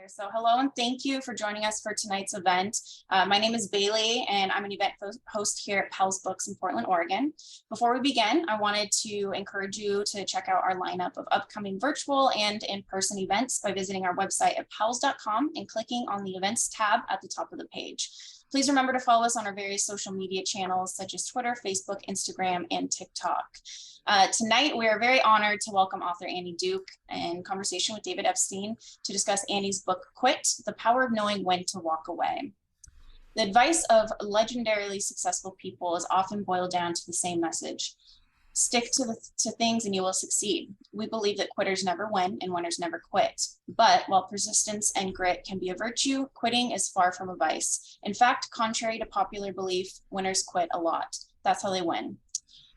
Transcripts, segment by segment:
there. So hello and thank you for joining us for tonight's event. My name is Bailey and I'm an event host here at Powell's Books in Portland, Oregon. Before we begin, I wanted to encourage you to check out our lineup of upcoming virtual and in-person events by visiting our website at powells.com and clicking on the events tab at the top of the page. Please remember to follow us on our various social media channels such as Twitter, Facebook, Instagram, and TikTok. Tonight, we are very honored to welcome author Annie Duke in conversation with David Epstein to discuss Annie's book, Quit: The Power of Knowing When to Walk Away. The advice of legendarily successful people is often boiled down to the same message. Stick to things and you will succeed. We believe that quitters never win and winners never quit. But while persistence and grit can be a virtue, quitting is far from a vice. In fact, contrary to popular belief, winners quit a lot. That's how they win.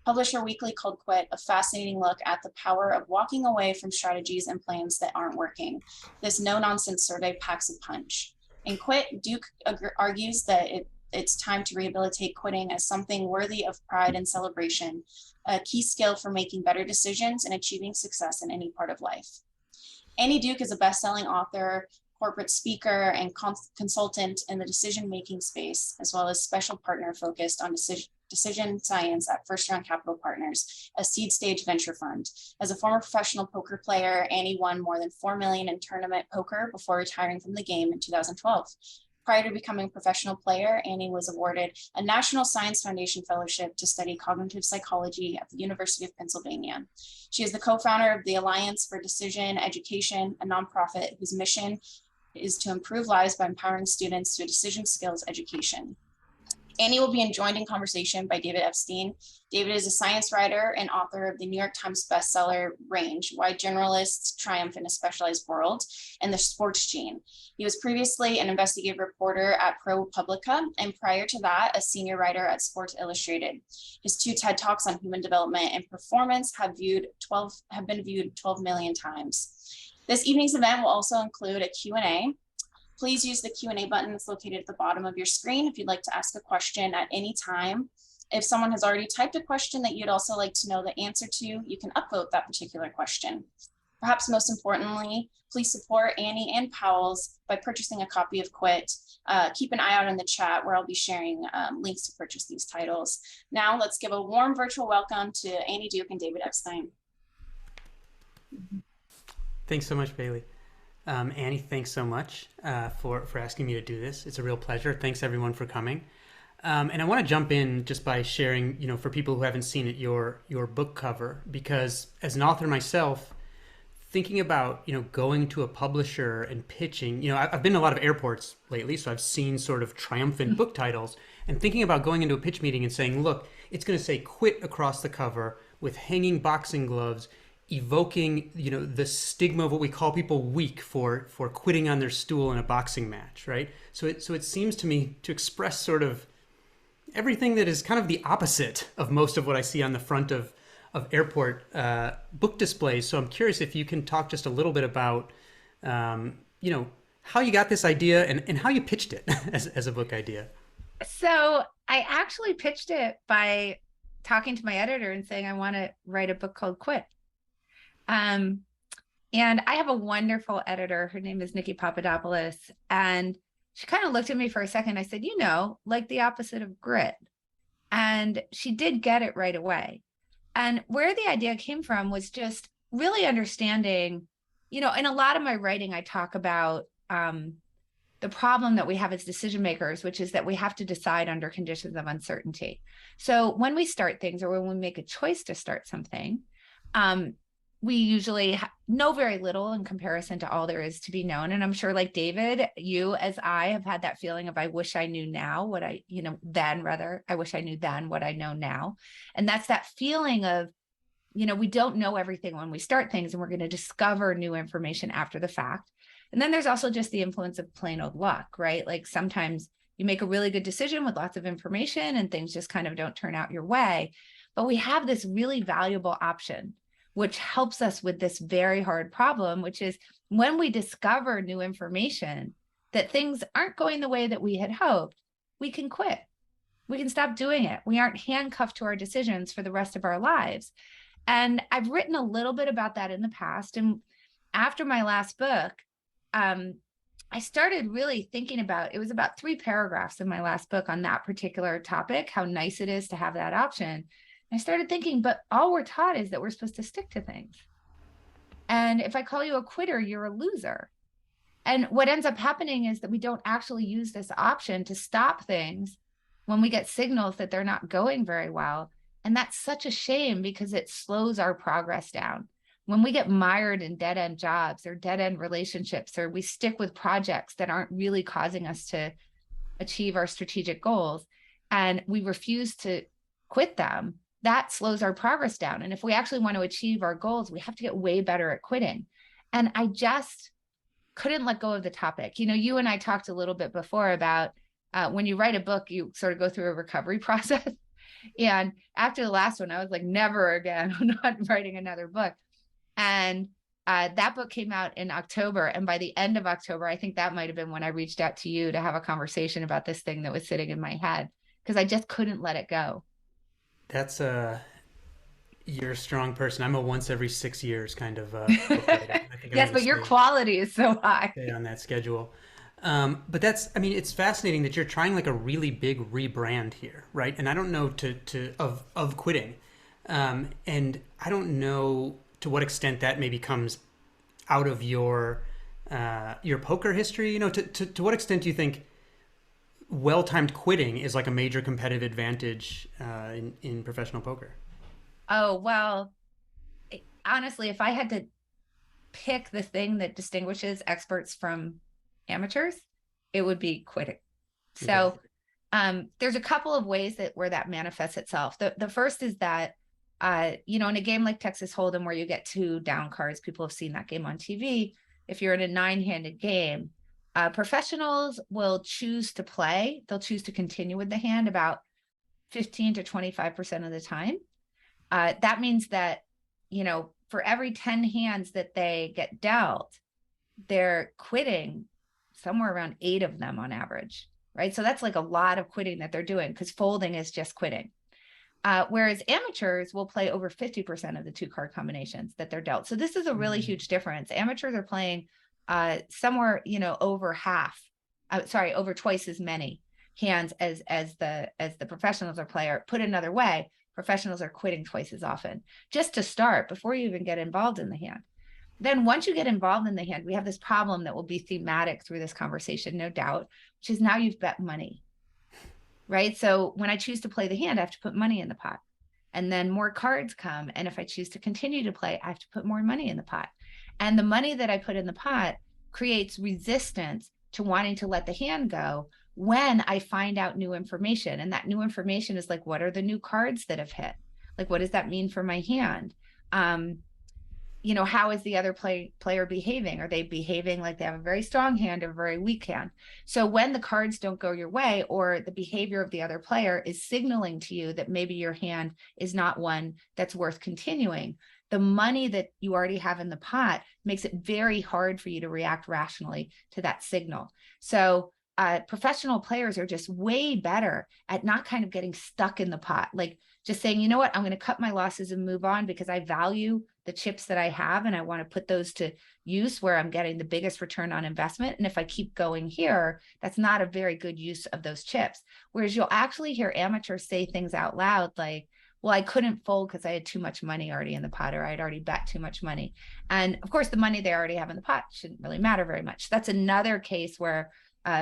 Publish our weekly called Quit, a fascinating look at the power of walking away from strategies and plans that aren't working. This no-nonsense survey packs a punch. In Quit, Duke argues that it's time to rehabilitate quitting as something worthy of pride and celebration, a key skill for making better decisions and achieving success in any part of life. Annie Duke is a best-selling author, corporate speaker, and consultant in the decision-making space, as well as special partner focused on decision science at First Round Capital Partners, a seed stage venture fund. As a former professional poker player, Annie won more than $4 million in tournament poker before retiring from the game in 2012. Prior to becoming a professional player, Annie was awarded a National Science Foundation Fellowship to study cognitive psychology at the University of Pennsylvania. She is the co-founder of the Alliance for Decision Education, a nonprofit whose mission is to improve lives by empowering students through decision skills education. Annie will be joined in conversation by David Epstein. David is a science writer and author of the New York Times bestseller range, Why Generalists Triumph in a Specialized World, and The Sports Gene. He was previously an investigative reporter at ProPublica, and prior to that, a senior writer at Sports Illustrated. His 2 TED Talks on human development and performance have been viewed 12 million times. This evening's event will also include a Q&A. Please use the Q&A button that's located at the bottom of your screen if you'd like to ask a question at any time. If someone has already typed a question that you'd also like to know the answer to, you can upvote that particular question. Perhaps most importantly, please support Annie and Powell's by purchasing a copy of Quit. Keep an eye out in the chat where I'll be sharing links to purchase these titles. Now let's give a warm virtual welcome to Annie Duke and David Epstein. Thanks so much, Bailey. Annie, thanks so much for asking me to do this. It's a real pleasure. Thanks everyone for coming. And I want to jump in just by sharing, for people who haven't seen it, your book cover, because as an author myself, thinking about, going to a publisher and pitching, I've been to a lot of airports lately, so I've seen sort of triumphant book titles, and thinking about going into a pitch meeting and saying, look, it's going to say Quit across the cover with hanging boxing gloves, evoking, the stigma of what we call people weak for quitting on their stool in a boxing match, right? So it seems to me to express sort of everything that is kind of the opposite of most of what I see on the front of airport book displays. So I'm curious if you can talk just a little bit about, how you got this idea and how you pitched it as a book idea. So I actually pitched it by talking to my editor and saying, I want to write a book called Quit. And I have a wonderful editor. Her name is Nikki Papadopoulos. And she kind of looked at me for a second. I said, like the opposite of grit. And she did get it right away. And where the idea came from was just really understanding, in a lot of my writing, I talk about the problem that we have as decision makers, which is that we have to decide under conditions of uncertainty. So when we start things or when we make a choice to start something, we usually know very little in comparison to all there is to be known. And I'm sure like David, you as I have had that feeling of, I wish I knew now what I, I wish I knew then what I know now. And that's that feeling of, we don't know everything when we start things and we're going to discover new information after the fact. And then there's also just the influence of plain old luck, right? Like sometimes you make a really good decision with lots of information and things just kind of don't turn out your way. But we have this really valuable option, which helps us with this very hard problem, which is when we discover new information that things aren't going the way that we had hoped, we can quit. We can stop doing it. We aren't handcuffed to our decisions for the rest of our lives. And I've written a little bit about that in the past. And after my last book, I started really thinking about, it was about 3 paragraphs in my last book on that particular topic, how nice it is to have that option. And I started thinking, but all we're taught is that we're supposed to stick to things. And if I call you a quitter, you're a loser. And what ends up happening is that we don't actually use this option to stop things when we get signals that they're not going very well. And that's such a shame because it slows our progress down. When we get mired in dead end jobs or dead end relationships, or we stick with projects that aren't really causing us to achieve our strategic goals, and we refuse to quit them, that slows our progress down. And if we actually want to achieve our goals, we have to get way better at quitting. And I just couldn't let go of the topic. You know, you and I talked a little bit before about when you write a book, you sort of go through a recovery process. And after the last one, I was like, never again, I'm not writing another book. And that book came out in October. And by the end of October, I think that might have been when I reached out to you to have a conversation about this thing that was sitting in my head, because I just couldn't let it go. That's you're a strong person. I'm a once every 6 years kind of book writer. I think I'm Yes, going to but your quality is so high. stay on that schedule. But that's, I mean, it's fascinating that you're trying like a really big rebrand here, right? And I don't know of quitting, and I don't know to what extent that maybe comes out of your poker history. You know, to what extent do you think well-timed quitting is like a major competitive advantage in professional poker? Oh, well, honestly, if I had to pick the thing that distinguishes experts from amateurs, it would be quitting. Okay. So there's a couple of ways that where that manifests itself. The first is that you know, in a game like Texas Hold'em, where you get 2 down cards, people have seen that game on TV. If you're in a 9-handed game, professionals will choose to play. They'll choose to continue with the hand about 15 to 25% of the time. That means that, you know, for every 10 hands that they get dealt, they're quitting somewhere around 8 of them on average, right? So that's like a lot of quitting that they're doing, because folding is just quitting. Whereas amateurs will play over 50% of the 2 card combinations that they're dealt. So this is a really huge difference. Amateurs are playing somewhere, you know, over half, over twice as many hands as the professionals are player. Put another way, professionals are quitting twice as often just to start before you even get involved in the hand. Then once you get involved in the hand, we have this problem that will be thematic through this conversation, no doubt, which is now you've bet money, right? So when I choose to play the hand, I have to put money in the pot. And then more cards come. And if I choose to continue to play, I have to put more money in the pot. And the money that I put in the pot creates resistance to wanting to let the hand go when I find out new information. And that new information is like, what are the new cards that have hit? Like, what does that mean for my hand? You know, how is the other player behaving? Are they behaving like they have a very strong hand or a very weak hand? So when the cards don't go your way, or the behavior of the other player is signaling to you that maybe your hand is not one that's worth continuing, the money that you already have in the pot makes it very hard for you to react rationally to that signal. So professional players are just way better at not kind of getting stuck in the pot, like just saying, you know what, I'm going to cut my losses and move on because I value the chips that I have and I want to put those to use where I'm getting the biggest return on investment. And if I keep going here, that's not a very good use of those chips. Whereas you'll actually hear amateurs say things out loud like, well, I couldn't fold because I had too much money already in the pot, or I'd already bet too much money. And of course, the money they already have in the pot shouldn't really matter very much. That's another case where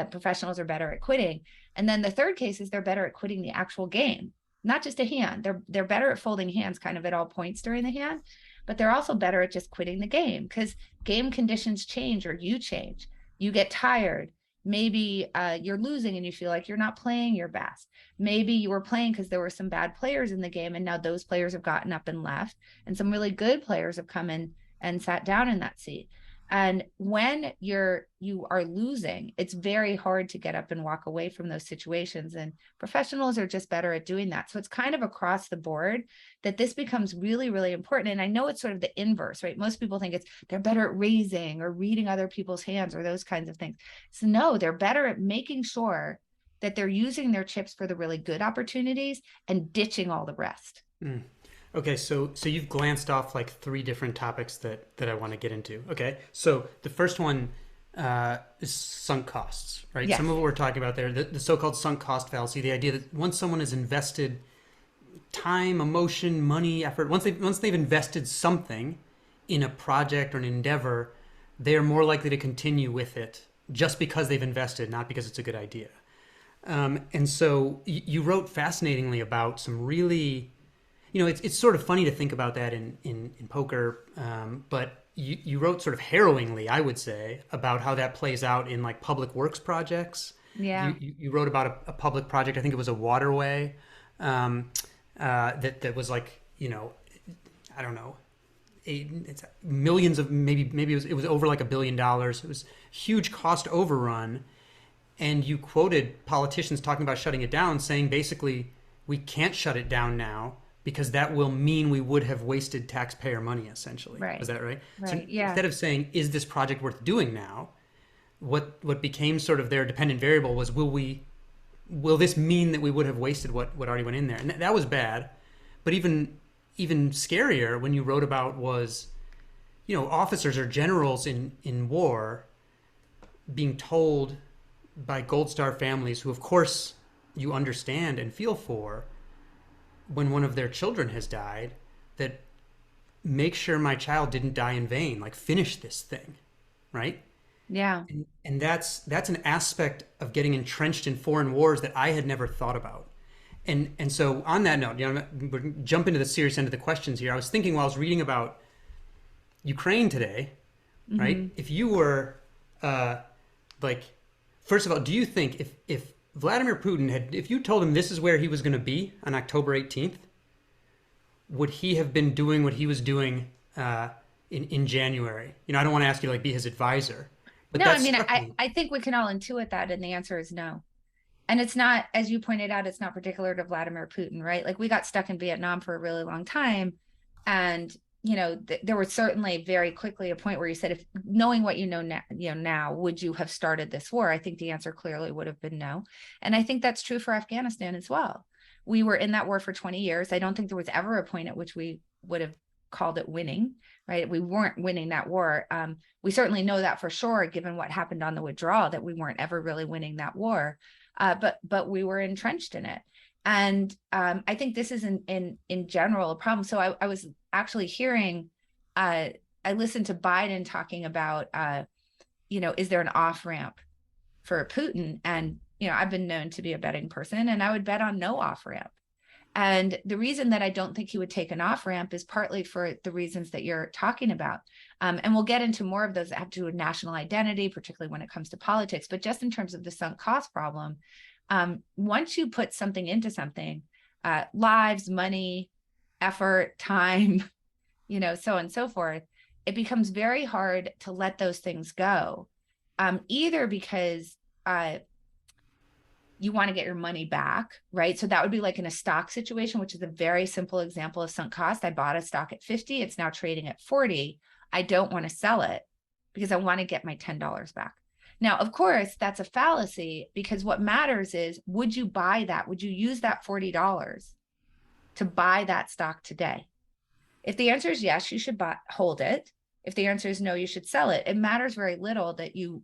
professionals are better at quitting. And then the third case is they're better at quitting the actual game, not just a hand. They're better at folding hands kind of at all points during the hand, but they're also better at just quitting the game because game conditions change or you change. You get tired. Maybe you're losing and you feel like you're not playing your best. Maybe you were playing because there were some bad players in the game and now those players have gotten up and left and some really good players have come in and sat down in that seat. And when you are losing, it's very hard to get up and walk away from those situations. And professionals are just better at doing that. So it's kind of across the board that this becomes really, really important. And I know it's sort of the inverse, right? Most people think they're better at raising or reading other people's hands or those kinds of things. So no, they're better at making sure that they're using their chips for the really good opportunities and ditching all the rest. Mm. Okay, so you've glanced off like 3 different topics that I want to get into. Okay, so the first one, is sunk costs, right? Yes. Some of what we're talking about there, the so-called sunk cost fallacy, the idea that once someone has invested time, emotion, money, effort, once they've invested something in a project or an endeavor, they are more likely to continue with it just because they've invested, not because it's a good idea. And so you wrote fascinatingly about some really, it's sort of funny to think about that in poker, but you wrote sort of harrowingly, I would say, about how that plays out in like public works projects. Yeah. You wrote about a public project, I think it was a waterway, that was like, I don't know, it's millions of maybe it was over like $1 billion. It was huge cost overrun, and you quoted politicians talking about shutting it down, saying basically we can't shut it down now because that will mean we would have wasted taxpayer money. Essentially, Right. was that right? So Right. Yeah. instead of saying is this project worth doing now, what became sort of their dependent variable was will this mean that we would have wasted what already went in there? And that was bad. But even scarier when you wrote about was, officers or generals in war being told by Gold Star families, who of course you understand and feel for, when one of their children has died, that make sure my child didn't die in vain, like finish this thing, right? Yeah. And that's an aspect of getting entrenched in foreign wars that I had never thought about. And so on that note, we're gonna jump into the serious end of the questions here. I was thinking while I was reading about Ukraine today, right? Mm-hmm. If you were like, first of all, do you think if Vladimir Putin if you told him this is where he was going to be on October 18th, would he have been doing what he was doing in January? I don't want to ask you to like be his advisor, but No, I mean, me. I think we can all intuit that, and the answer is no. And it's not, as you pointed out, it's not particular to Vladimir Putin, right? Like we got stuck in Vietnam for a really long time. And, there was certainly very quickly a point where you said, if knowing what you know now, would you have started this war? I think the answer clearly would have been no. And I think that's true for Afghanistan as well. We were in that war for 20 years. I don't think there was ever a point at which we would have called it winning, right? We weren't winning that war. We certainly know that for sure, given what happened on the withdrawal, that we weren't ever really winning that war. But we were entrenched in it. And I think this is in general a problem. So I was actually hearing, I listened to Biden talking about, is there an off ramp for Putin? And, I've been known to be a betting person, and I would bet on no off ramp. And the reason that I don't think he would take an off ramp is partly for the reasons that you're talking about. And we'll get into more of those that have to do with national identity, particularly when it comes to politics. But just in terms of the sunk cost problem, once you put something into something, lives, money, effort, time, so on and so forth, it becomes very hard to let those things go, either because you want to get your money back, right? So that would be like in a stock situation, which is a very simple example of sunk cost. I bought a stock at 50, it's now trading at 40. I don't want to sell it because I want to get my $10 back. Now, of course, that's a fallacy, because what matters is, would you buy that? Would you use that $40 to buy that stock today? If the answer is yes, you should hold it. If the answer is no, you should sell it. It matters very little that you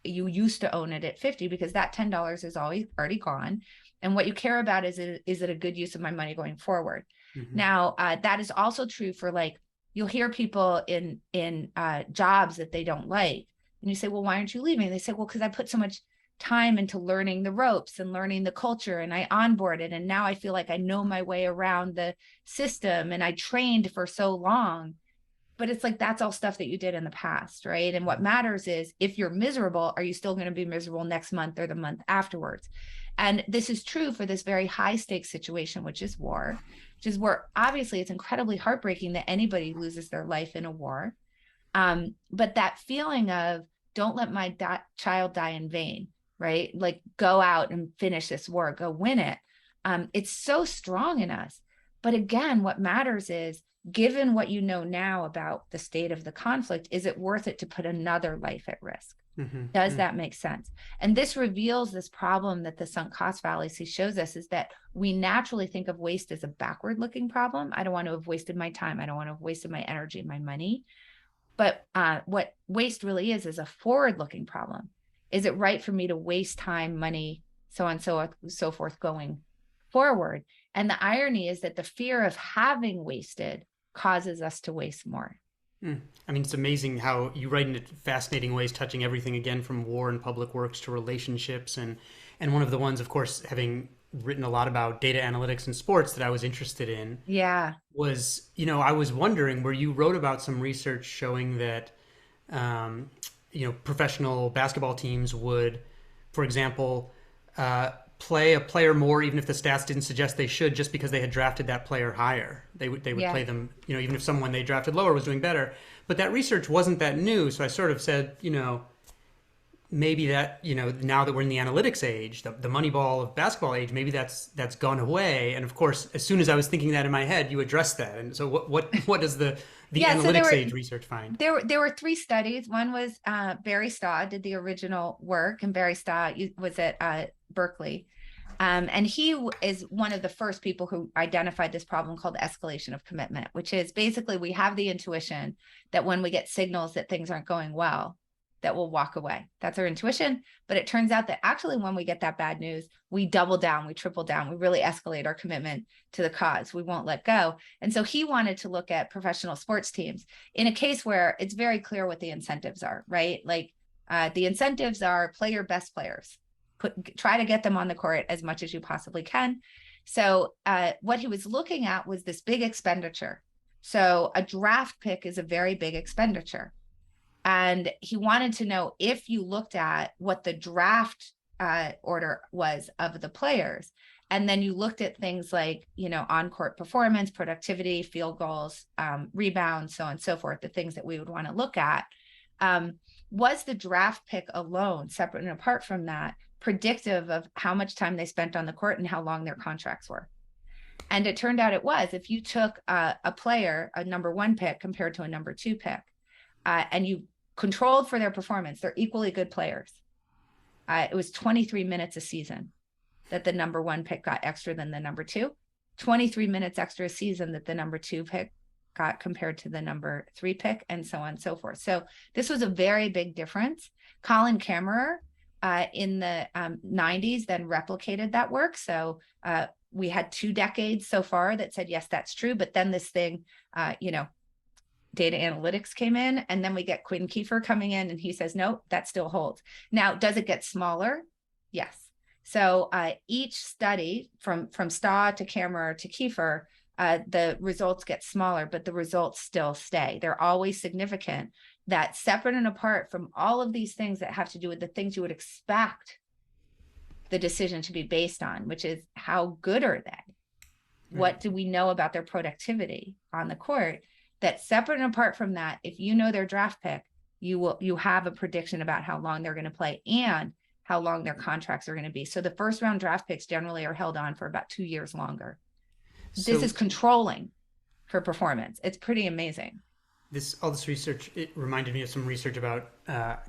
used to own it at 50, because that $10 is already gone. And what you care about is it a good use of my money going forward? Mm-hmm. Now, that is also true for, like, you'll hear people in jobs that they don't like. And you say, well, why aren't you leaving? They say, well, because I put so much time into learning the ropes and learning the culture, and I onboarded, and now I feel like I know my way around the system, and I trained for so long. But it's like, that's all stuff that you did in the past, right? And what matters is, if you're miserable, are you still going to be miserable next month or the month afterwards? And this is true for this very high stakes situation, which is war, which is where obviously it's incredibly heartbreaking that anybody loses their life in a war. But that feeling of, don't let my child die in vain, right? Like, go out and finish this war, go win it. It's so strong in us. But again, what matters is, given what you know now about the state of the conflict, is it worth it to put another life at risk? Mm-hmm. Does that make sense? And this reveals this problem that the sunk cost fallacy shows us, is that we naturally think of waste as a backward looking problem. I don't want to have wasted my time. I don't want to have wasted my energy, my money. But what waste really is a forward-looking problem. Is it right for me to waste time, money, so on, so forth going forward? And the irony is that the fear of having wasted causes us to waste more. I mean, it's amazing how you write in fascinating ways, touching everything again from war and public works to relationships, and one of the ones, of course, having written a lot about data analytics and sports that I was interested in Yeah. was, I was wondering where you wrote about some research showing that, um, professional basketball teams would, for example, play a player more, even if the stats didn't suggest they should, just because they had drafted that player higher. They would Yeah. play them, even if someone they drafted lower was doing better. But that research wasn't that new, so I sort of said, maybe that, now that we're in the analytics age, the money ball of basketball age, maybe that's gone away. And of course, as soon as I was thinking that in my head, you addressed that. And so what does the Yeah, so analytics age research find? there were three studies. One was Barry Staw did the original work, and Barry Staw was at Berkeley. And he is one of the first people who identified this problem called escalation of commitment, which is basically we have the intuition that when we get signals that things aren't going well, that we'll walk away. That's our intuition. But it turns out that actually when we get that bad news, we double down, we triple down, we really escalate our commitment to the cause. We won't let go. And so he wanted to look at professional sports teams in a case where it's very clear what the incentives are, right? Like the incentives are play your best players. Try to get them on the court as much as you possibly can. So what he was looking at was this big expenditure. So a draft pick is a very big expenditure. And he wanted to know if you looked at what the draft order was of the players, and then you looked at things like, on-court performance, productivity, field goals, rebounds, so on and so forth, the things that we would want to look at. Was the draft pick alone, separate and apart from that, predictive of how much time they spent on the court and how long their contracts were? And it turned out it was. If you took a player, a number one pick compared to a number two pick, and you controlled for their performance, they're equally good players. It was 23 minutes a season that the number one pick got extra than the number two, 23 minutes extra a season that the number two pick got compared to the number three pick, and so on and so forth. So this was a very big difference. Colin Kammerer in the 90s then replicated that work. So we had 2 decades so far that said, yes, that's true. But then this thing, data analytics came in, and then we get Quinn Kiefer coming in, and he says, no, that still holds. Now, does it get smaller? Yes. So each study from Staw to Kammerer to Kiefer, the results get smaller, but the results still stay. They're always significant. That separate and apart from all of these things that have to do with the things you would expect the decision to be based on, which is how good are they? Right. What do we know about their productivity on the court? That separate and apart from that, if you know their draft pick, you have a prediction about how long they're going to play and how long their contracts are going to be. So the first round draft picks generally are held on for about 2 years longer. So, this is controlling for performance. It's pretty amazing. All this research, it reminded me of some research about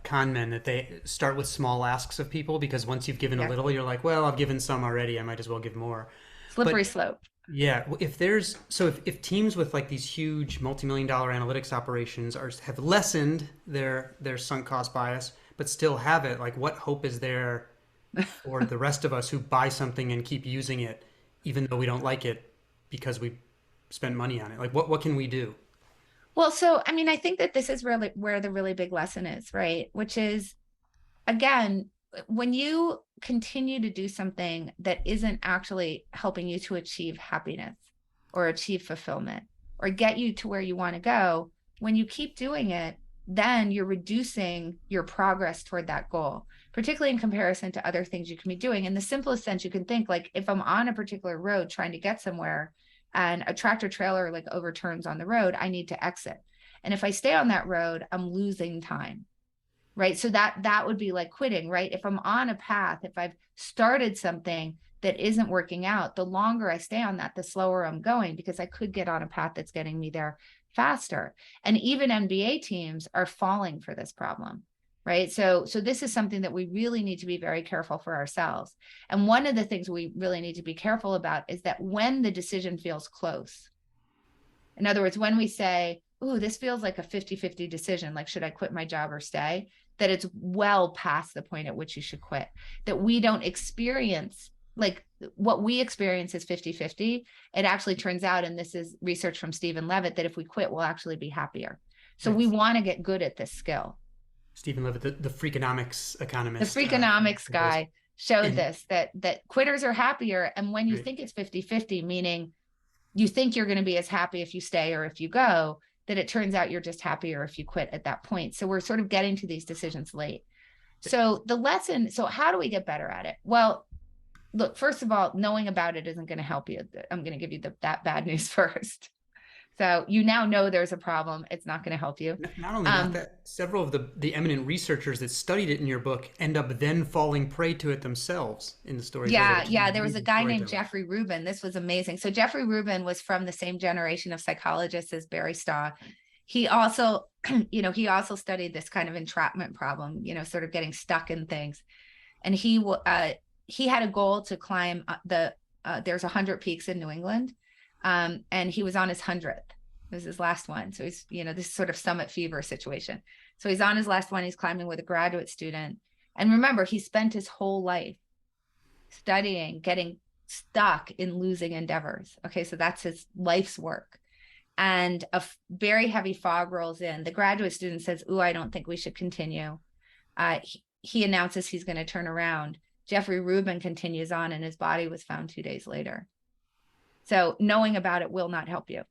con men, that they start with small asks of people, because once you've given a little, you're like, well, I've given some already, I might as well give more. Slippery slope. Yeah, if teams with like these huge multi-million-dollar analytics operations have lessened their sunk cost bias, but still have it, like what hope is there for the rest of us who buy something and keep using it, even though we don't like it because we spent money on it? Like what can we do? Well, so I mean, I think that this is really where the really big lesson is, right? Which is, again, when you continue to do something that isn't actually helping you to achieve happiness or achieve fulfillment or get you to where you want to go, when you keep doing it, then you're reducing your progress toward that goal, particularly in comparison to other things you can be doing. In the simplest sense, you can think like, if I'm on a particular road trying to get somewhere and a tractor trailer like overturns on the road, I need to exit. And if I stay on that road, I'm losing time. Right. So that would be like quitting, right? If I'm on a path, if I've started something that isn't working out, the longer I stay on that, the slower I'm going, because I could get on a path that's getting me there faster. And even NBA teams are falling for this problem, right? So this is something that we really need to be very careful for ourselves. And one of the things we really need to be careful about is that when the decision feels close, in other words, when we say, ooh, this feels like a 50-50 decision. Like, should I quit my job or stay? That it's well past the point at which you should quit. That we don't experience, like what we experience is 50-50. It actually turns out, and this is research from Stephen Levitt, that if we quit, we'll actually be happier. So we want to get good at this skill. Stephen Levitt, the Freakonomics economist. The Freakonomics guy showed this, that quitters are happier. And when you think it's 50-50, meaning you think you're going to be as happy if you stay or if you go, that it turns out you're just happier if you quit at that point. So we're sort of getting to these decisions late. So the lesson, so how do we get better at it? Well, look, first of all, knowing about it isn't going to help you. I'm going to give you that bad news first. So you now know there's a problem. It's not going to help you. Not only that, several of the eminent researchers that studied it in your book end up then falling prey to it themselves in the stories. Yeah. There was a guy named Jeffrey Rubin. This was amazing. So Jeffrey Rubin was from the same generation of psychologists as Barry Staw. He also, studied this kind of entrapment problem, sort of getting stuck in things. And he had a goal to climb there's 100 peaks in New England. And he was on his 100th. It was his last one. So he's, this sort of summit fever situation. So he's on his last one. He's climbing with a graduate student. And remember, he spent his whole life studying, getting stuck in losing endeavors. Okay. So that's his life's work. And a very heavy fog rolls in. The graduate student says, "Ooh, I don't think we should continue." He announces he's going to turn around. Jeffrey Rubin continues on, and his body was found 2 days later. So knowing about it will not help you.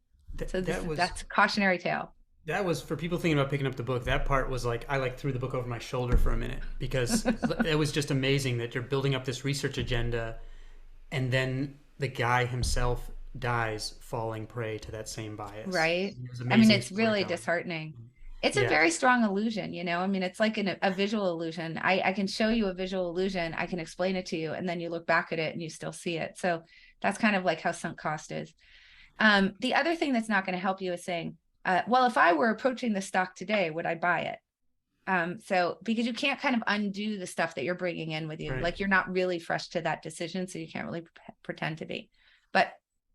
So that's a cautionary tale. That was, for people thinking about picking up the book, that part was like, I threw the book over my shoulder for a minute, because it was just amazing that you're building up this research agenda and then the guy himself dies falling prey to that same bias. Right. I mean, it's really disheartening. It's a very strong illusion, it's like a visual illusion. I can show you a visual illusion. I can explain it to you, and then you look back at it and you still see it. So that's kind of like how sunk cost is. The other thing that's not going to help you is saying, well, if I were approaching the stock today, would I buy it? So because you can't kind of undo the stuff that you're bringing in with you, right. Like you're not really fresh to that decision, so you can't really pretend to be. But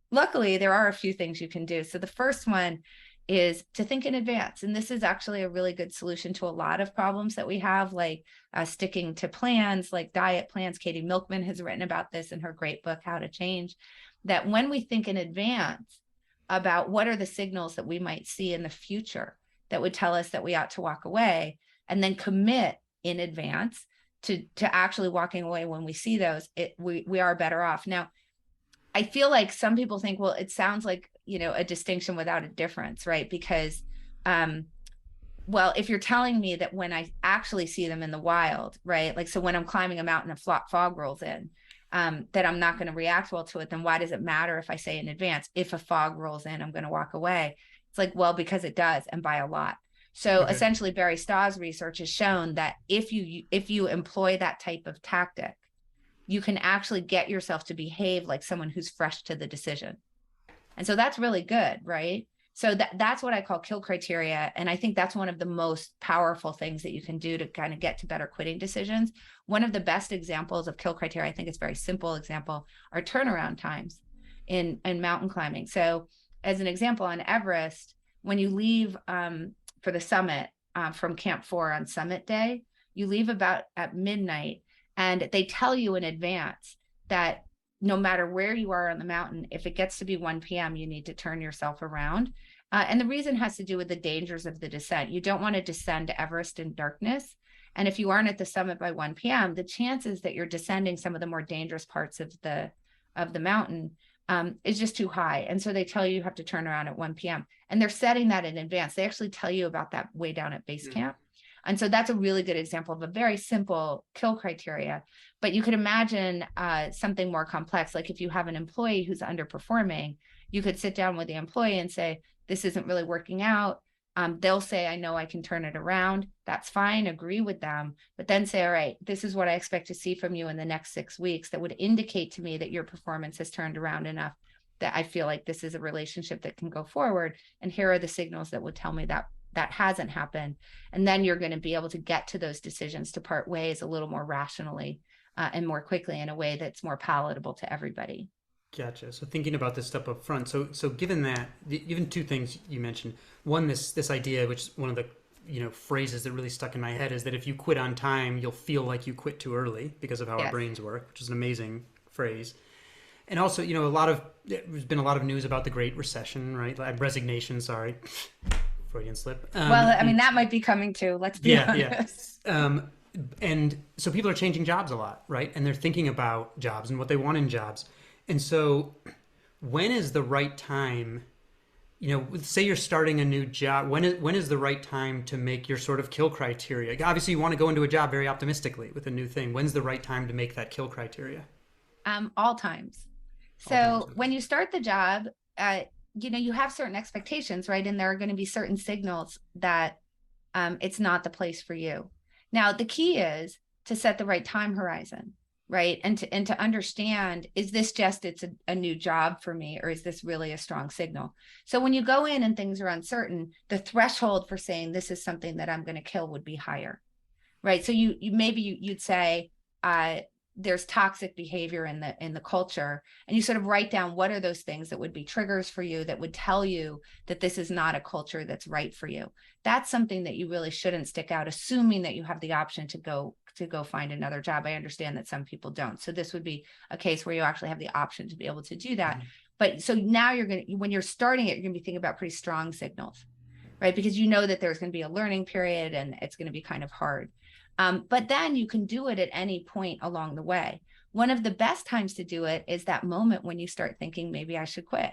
luckily, there are a few things you can do. So the first one is to think in advance. And this is actually a really good solution to a lot of problems that we have, like sticking to plans, like diet plans. Katie Milkman has written about this in her great book, How to Change, that when we think in advance about what are the signals that we might see in the future that would tell us that we ought to walk away, and then commit in advance to actually walking away when we see those, we are better off. Now, I feel like some people think, well, it sounds like, a distinction without a difference, right? Because, well, if you're telling me that when I actually see them in the wild, right? Like, so when I'm climbing a mountain, a fog rolls in, that I'm not going to react well to it, then why does it matter if I say in advance, if a fog rolls in, I'm going to walk away? It's like, well, because it does, and by a lot. So essentially, Barry Staw's research has shown that if you employ that type of tactic, you can actually get yourself to behave like someone who's fresh to the decision. And so that's really good, right? So that's what I call kill criteria. And I think that's one of the most powerful things that you can do to kind of get to better quitting decisions. One of the best examples of kill criteria, I think it's a very simple example, are turnaround times in mountain climbing. So as an example, on Everest, when you leave for the summit from Camp 4 on summit day, you leave about at midnight, and they tell you in advance that no matter where you are on the mountain, if it gets to be 1 p.m., you need to turn yourself around. And the reason has to do with the dangers of the descent. You don't want to descend to Everest in darkness. And if you aren't at the summit by 1 p.m., the chances that you're descending some of the more dangerous parts of the mountain is just too high. And so they tell you have to turn around at 1 p.m. And they're setting that in advance. They actually tell you about that way down at base camp. And so that's a really good example of a very simple kill criteria. But you could imagine something more complex. Like if you have an employee who's underperforming, you could sit down with the employee and say, this isn't really working out. They'll say, I know I can turn it around. That's fine. Agree with them. But then say, all right, this is what I expect to see from you in the next 6 weeks that would indicate to me that your performance has turned around enough that I feel like this is a relationship that can go forward. And here are the signals that would tell me that that hasn't happened. And then you're going to be able to get to those decisions to part ways a little more rationally and more quickly in a way that's more palatable to everybody. Gotcha. So thinking about this stuff up front. So given that, given two things you mentioned. One, this idea, which is one of the phrases that really stuck in my head, is that if you quit on time, you'll feel like you quit too early because of how our brains work, which is an amazing phrase. And also, there's been a lot of news about the Great Recession, right? Resignation, sorry. Freudian slip. Well, I mean, that might be coming too. Let's be honest. Yeah. And so people are changing jobs a lot, right? And they're thinking about jobs and what they want in jobs. And so when is the right time, say you're starting a new job, when is the right time to make your sort of kill criteria? Obviously, you want to go into a job very optimistically with a new thing. When's the right time to make that kill criteria? All times. So when you start the job, you have certain expectations, right? And there are going to be certain signals that it's not the place for you. Now, the key is to set the right time horizon, right? And to understand, is this just it's a new job for me, or is this really a strong signal? So when you go in and things are uncertain, the threshold for saying this is something that I'm going to kill would be higher, right? So you'd say, there's toxic behavior in the culture, and you sort of write down what are those things that would be triggers for you that would tell you that this is not a culture that's right for you. That's something that you really shouldn't stick out, assuming that you have the option to go find another job. I understand that some people don't. So this would be a case where you actually have the option to be able to do that. Mm-hmm. But so now when you're starting it, you're going to be thinking about pretty strong signals, right? Because you know that there's going to be a learning period and it's going to be kind of hard. But then you can do it at any point along the way. One of the best times to do it is that moment when you start thinking, maybe I should quit.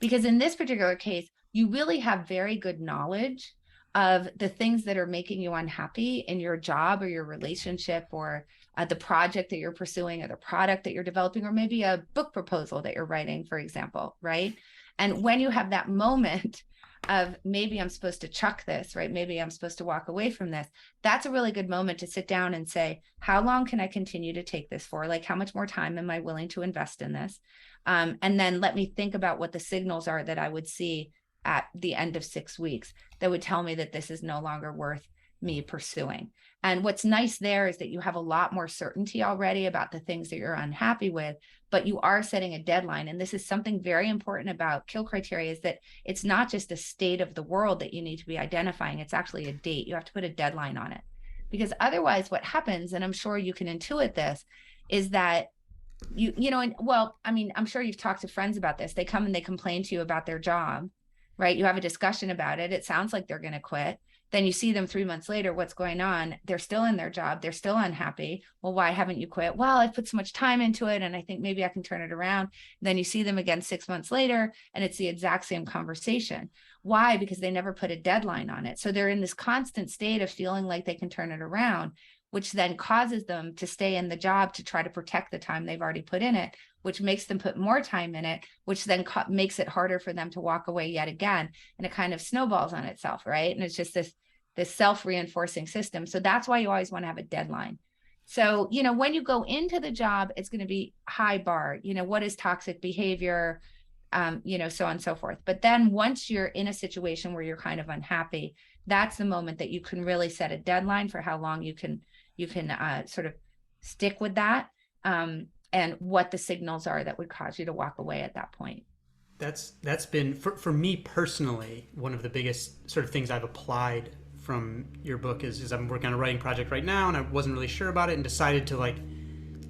Because in this particular case, you really have very good knowledge of the things that are making you unhappy in your job or your relationship, or the project that you're pursuing, or the product that you're developing, or maybe a book proposal that you're writing, for example, right? And when you have that moment of maybe I'm supposed to chuck this, right? Maybe I'm supposed to walk away from this. That's a really good moment to sit down and say, how long can I continue to take this for? Like, how much more time am I willing to invest in this? And then let me think about what the signals are that I would see at the end of 6 weeks that would tell me that this is no longer worth me pursuing. And what's nice there is that you have a lot more certainty already about the things that you're unhappy with, but you are setting a deadline. And this is something very important about kill criteria, is that it's not just a state of the world that you need to be identifying. It's actually a date. You have to put a deadline on it, because otherwise what happens, and I'm sure you can intuit this, is that I'm sure you've talked to friends about this. They come and they complain to you about their job, right? You have a discussion about it. It sounds like they're going to quit. Then you see them 3 months later, what's going on? They're still in their job. They're still unhappy. Well, why haven't you quit? Well, I've put so much time into it and I think maybe I can turn it around. Then you see them again 6 months later and it's the exact same conversation. Why? Because they never put a deadline on it. So they're in this constant state of feeling like they can turn it around, which then causes them to stay in the job to try to protect the time they've already put in it, which makes them put more time in it, which then makes it harder for them to walk away yet again. And it kind of snowballs on itself, right? And it's just this self-reinforcing system. So that's why you always want to have a deadline. So, when you go into the job, it's going to be high bar, what is toxic behavior, so on and so forth. But then once you're in a situation where you're kind of unhappy, that's the moment that you can really set a deadline for how long you can sort of stick with that, and what the signals are that would cause you to walk away at that point. That's been, for me personally, one of the biggest sort of things I've applied from your book is I'm working on a writing project right now, and I wasn't really sure about it and decided to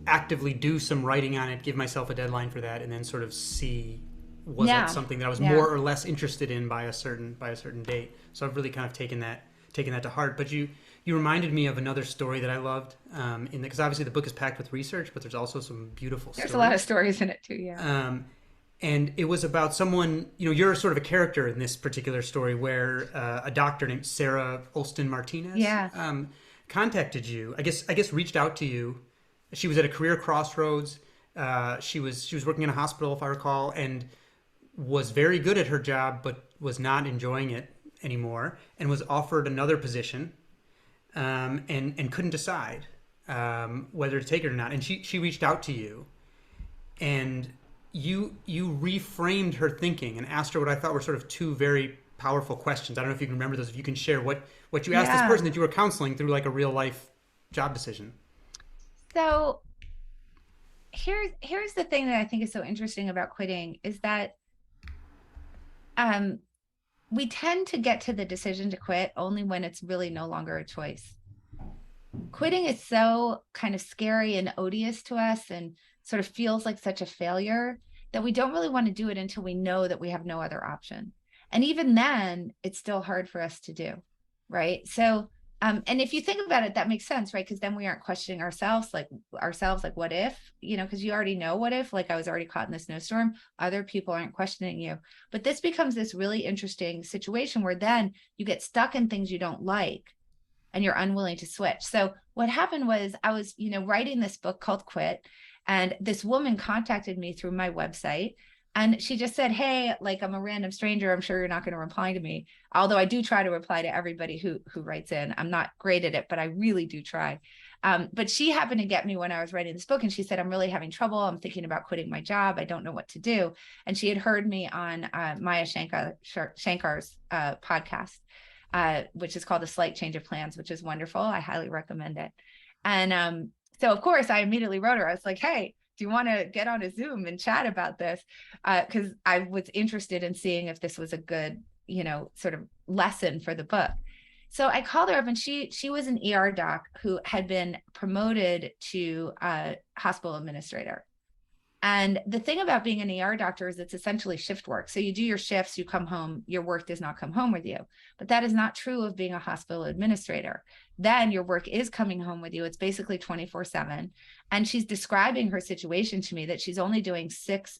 actively do some writing on it, give myself a deadline for that, and then sort of see that something that I was more or less interested in by a certain date. So I've really kind of taken that to heart. But you reminded me of another story that I loved, because obviously the book is packed with research, but there's also some beautiful stories. There's a lot of stories in it too, yeah. And it was about someone, you're sort of a character in this particular story where a doctor named Sarah Olston Martinez contacted you. I guess reached out to you. She was at a career crossroads. She was working in a hospital, if I recall, and was very good at her job, but was not enjoying it anymore, and was offered another position, and couldn't decide whether to take it or not. And she reached out to you, and you reframed her thinking and asked her what I thought were sort of two very powerful questions. I don't know if you can remember those. If you can share what you asked this person that you were counseling through a real life job decision. So here's the thing that I think is so interesting about quitting is that um we tend to get to the decision to quit only when it's really no longer a choice. Quitting is so kind of scary and odious to us and sort of feels like such a failure that we don't really want to do it until we know that we have no other option. And even then, it's still hard for us to do, right? So, and if you think about it, that makes sense, right? Because then we aren't questioning ourselves, like, what if, because you already know what if, like I was already caught in the snowstorm, other people aren't questioning you. But this becomes this really interesting situation where then you get stuck in things you don't like and you're unwilling to switch. So what happened was I was, writing this book called Quit, and this woman contacted me through my website. And she just said, hey, like, I'm a random stranger. I'm sure you're not going to reply to me. Although I do try to reply to everybody who writes in. I'm not great at it, but I really do try. But she happened to get me when I was writing this book. And she said, I'm really having trouble. I'm thinking about quitting my job. I don't know what to do. And she had heard me on Maya Shankar's podcast, which is called A Slight Change of Plans, which is wonderful. I highly recommend it. And so, of course, I immediately wrote her. I was like, hey, do you want to get on a Zoom and chat about this? Because I was interested in seeing if this was a good, sort of lesson for the book. So I called her up, and she was an ER doc who had been promoted to hospital administrator. And the thing about being an ER doctor is it's essentially shift work. So you do your shifts, you come home, your work does not come home with you. But that is not true of being a hospital administrator. Then your work is coming home with you. It's basically 24/7. And she's describing her situation to me that she's only doing six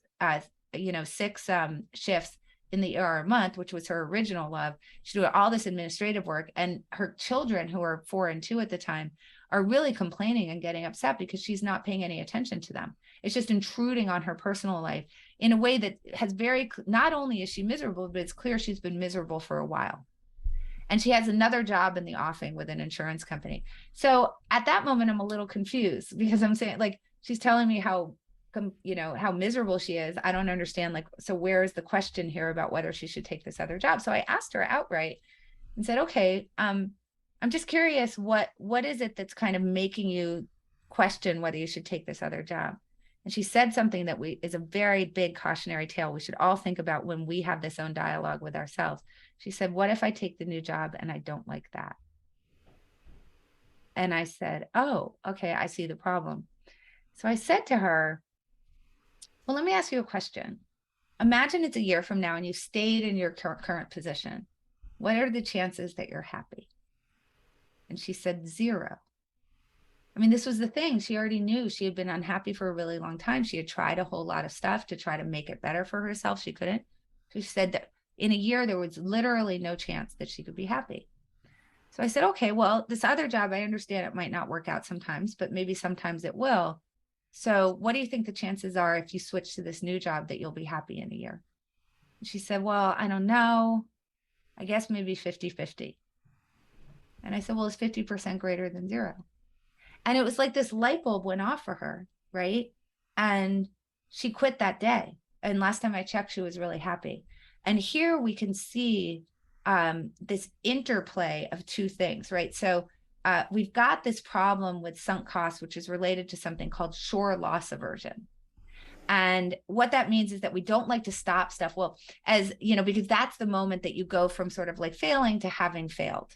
shifts in the ER a month, which was her original love. She's doing all this administrative work. And her children, who are 4 and 2 at the time, are really complaining and getting upset because she's not paying any attention to them. It's just intruding on her personal life in a way that has not only is she miserable, but it's clear she's been miserable for a while. And she has another job in the offing with an insurance company. So at that moment, I'm a little confused because I'm saying, like, she's telling me how miserable she is. I don't understand, like, so where is the question here about whether she should take this other job? So I asked her outright and said, okay, I'm just curious, what is it that's kind of making you question whether you should take this other job? And she said something that is a very big cautionary tale we should all think about when we have this own dialogue with ourselves. She said, what if I take the new job and I don't like that? And I said, oh, okay, I see the problem. So I said to her, well, let me ask you a question. Imagine it's a year from now and you stayed in your current position. What are the chances that you're happy? And she said 0. I mean, this was the thing. She already knew she had been unhappy for a really long time. She had tried a whole lot of stuff to try to make it better for herself. She couldn't. She said that in a year, there was literally no chance that she could be happy. So I said, okay, well, this other job, I understand it might not work out sometimes, but maybe sometimes it will. So what do you think the chances are if you switch to this new job that you'll be happy in a year? And she said, well, I don't know. I guess maybe 50-50. And I said, well, is 50% greater than 0? And it was like this light bulb went off for her, right? And she quit that day. And last time I checked, she was really happy. And here we can see this interplay of two things, right? So we've got this problem with sunk costs, which is related to something called sure loss aversion. And what that means is that we don't like to stop stuff. Well, because that's the moment that you go from sort of like failing to having failed.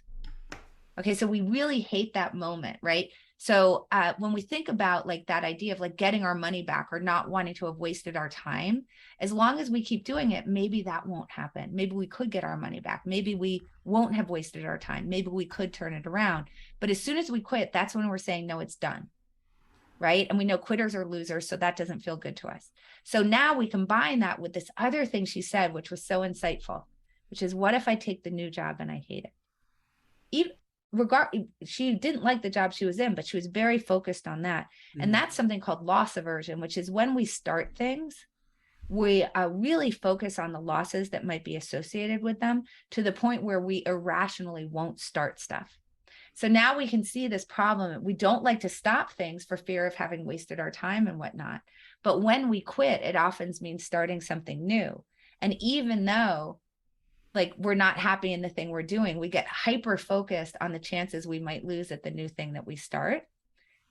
Okay, so we really hate that moment, right? So when we think about like that idea of like getting our money back or not wanting to have wasted our time, as long as we keep doing it, maybe that won't happen. Maybe we could get our money back. Maybe we won't have wasted our time. Maybe we could turn it around. But as soon as we quit, that's when we're saying, no, it's done, right? And we know quitters are losers, so that doesn't feel good to us. So now we combine that with this other thing she said, which was so insightful, which is, what if I take the new job and I hate it? She didn't like the job she was in, but she was very focused on that. And that's something called loss aversion, which is when we start things, we really focus on the losses that might be associated with them to the point where we irrationally won't start stuff. So now we can see this problem. We don't like to stop things for fear of having wasted our time and whatnot. But when we quit, it often means starting something new. And even though like we're not happy in the thing we're doing, we get hyper focused on the chances we might lose at the new thing that we start.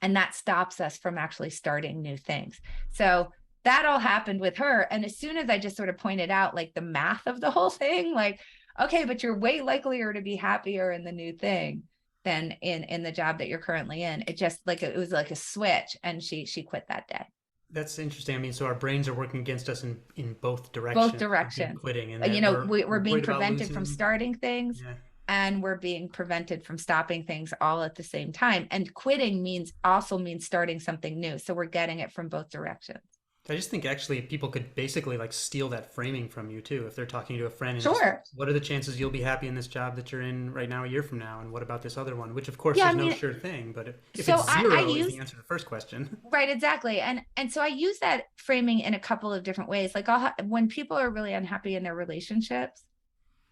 And that stops us from actually starting new things. So that all happened with her. And as soon as I just sort of pointed out like the math of the whole thing, like, okay, but you're way likelier to be happier in the new thing than in the job that you're currently in. It just like, it was like a switch, and she quit that day. That's interesting. I mean, so our brains are working against us in both Both directions. directions. Quitting, and You that know, we're we're being worried about prevented from losing. starting things, Yeah. and we're being prevented from stopping things all at the same time. And quitting also means starting something new. So we're getting it from both directions. I just think actually people could basically like steal that framing from you too if they're talking to a friend and just, Sure. what are the chances you'll be happy in this job that you're in right now a year from now, and what about this other one? Which of course Yeah, I there's no mean, sure thing, but if so it's zero I is use the answer to the first question. right, exactly. And so I use that framing in a couple of different ways. Like when people are really unhappy in their relationships,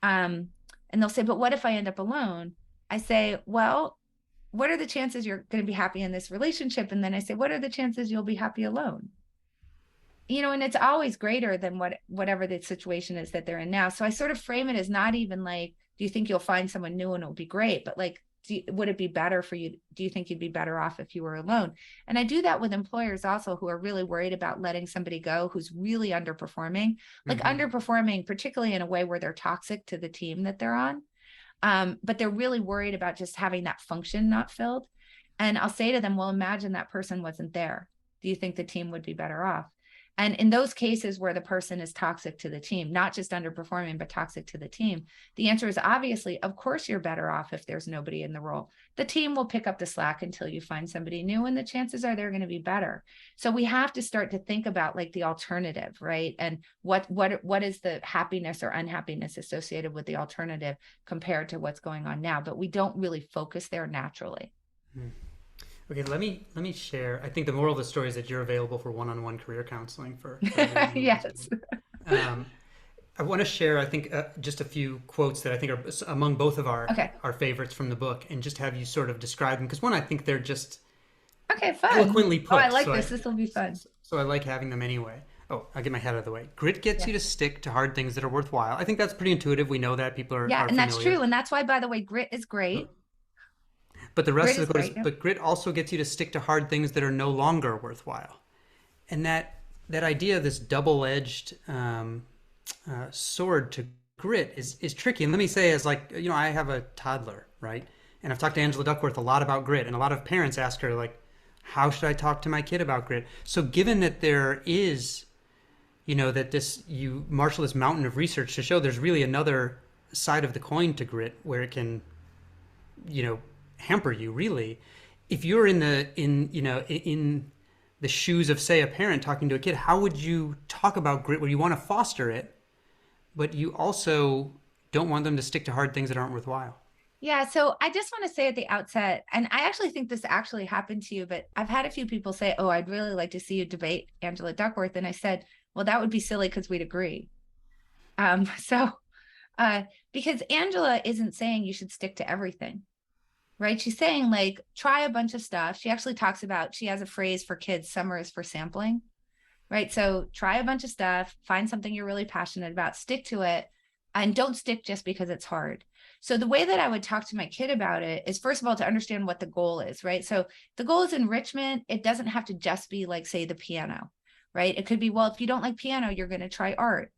and they'll say, but what if I end up alone? I say, well, what are the chances you're going to be happy in this relationship? And then I say, what are the chances you'll be happy alone? You know, and it's always greater than whatever the situation is that they're in now. So I sort of frame it as not even like, do you think you'll find someone new and it'll be great? But like, would it be better for you? Do you think you'd be better off if you were alone? And I do that with employers also who are really worried about letting somebody go who's really underperforming, like underperforming, particularly in a way where they're toxic to the team that they're on. But they're really worried about just having that function not filled. And I'll say to them, well, imagine that person wasn't there. Do you think the team would be better off? And in those cases where the person is toxic to the team, not just underperforming, but toxic to the team, the answer is obviously, of course, you're better off if there's nobody in the role. The team will pick up the slack until you find somebody new, and the chances are they're going to be better. So we have to start to think about like the alternative, right? And what is the happiness or unhappiness associated with the alternative compared to what's going on now? But we don't really focus there naturally. Okay, let me share. I think the moral of the story is that you're available for one-on-one career counseling for Yes. I want to share, I think, just a few quotes that I think are among both of our favorites from the book, and just have you sort of describe them. Because one, I think they're just fun. eloquently put. Oh, I like this. This will be fun. So I like having them anyway. Oh, I'll get my head out of the way. Grit gets you to stick to hard things that are worthwhile. I think that's pretty intuitive. We know that people are and familiar. that's true. And that's why, by the way, grit is great. But the rest of the quote is, but grit also gets you to stick to hard things that are no longer worthwhile. And that idea, this double-edged sword to grit is tricky. And let me say, as like, you know, I have a toddler, right? And I've talked to Angela Duckworth a lot about grit. And a lot of parents ask her, like, how should I talk to my kid about grit? So given that there is, you know, that you marshal this mountain of research to show there's really another side of the coin to grit where it can, you know, hamper you really. If you're in the shoes of, say, a parent talking to a kid, how would you talk about grit where you want to foster it, but you also don't want them to stick to hard things that aren't worthwhile? Yeah. So I just want to say at the outset, and I actually think this actually happened to you, but I've had a few people say, oh, I'd really like to see you debate Angela Duckworth. And I said, well, that would be silly because we'd agree. Because Angela isn't saying you should stick to everything. Right? She's saying like, try a bunch of stuff. She actually talks about, she has a phrase for kids, summer is for sampling, right? So try a bunch of stuff, find something you're really passionate about, stick to it, and don't stick just because it's hard. So the way that I would talk to my kid about it is, first of all, to understand what the goal is, right? So the goal is enrichment. It doesn't have to just be like, say, the piano, right? It could be, well, if you don't like piano, you're going to try art.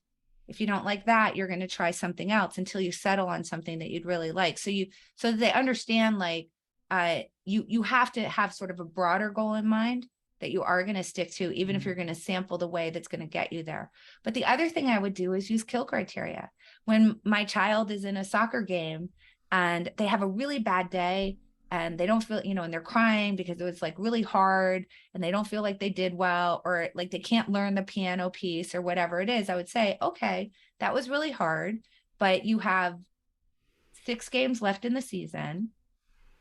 If you don't like that, you're going to try something else until you settle on something that you'd really like. So that they understand, like, you have to have sort of a broader goal in mind that you are going to stick to, even if you're going to sample the way that's going to get you there. But the other thing I would do is use kill criteria. When my child is in a soccer game and they have a really bad day and they don't feel, you know, and they're crying because it was like really hard and they don't feel like they did well, or like they can't learn the piano piece or whatever it is, I would say, okay, that was really hard, but you have 6 games left in the season.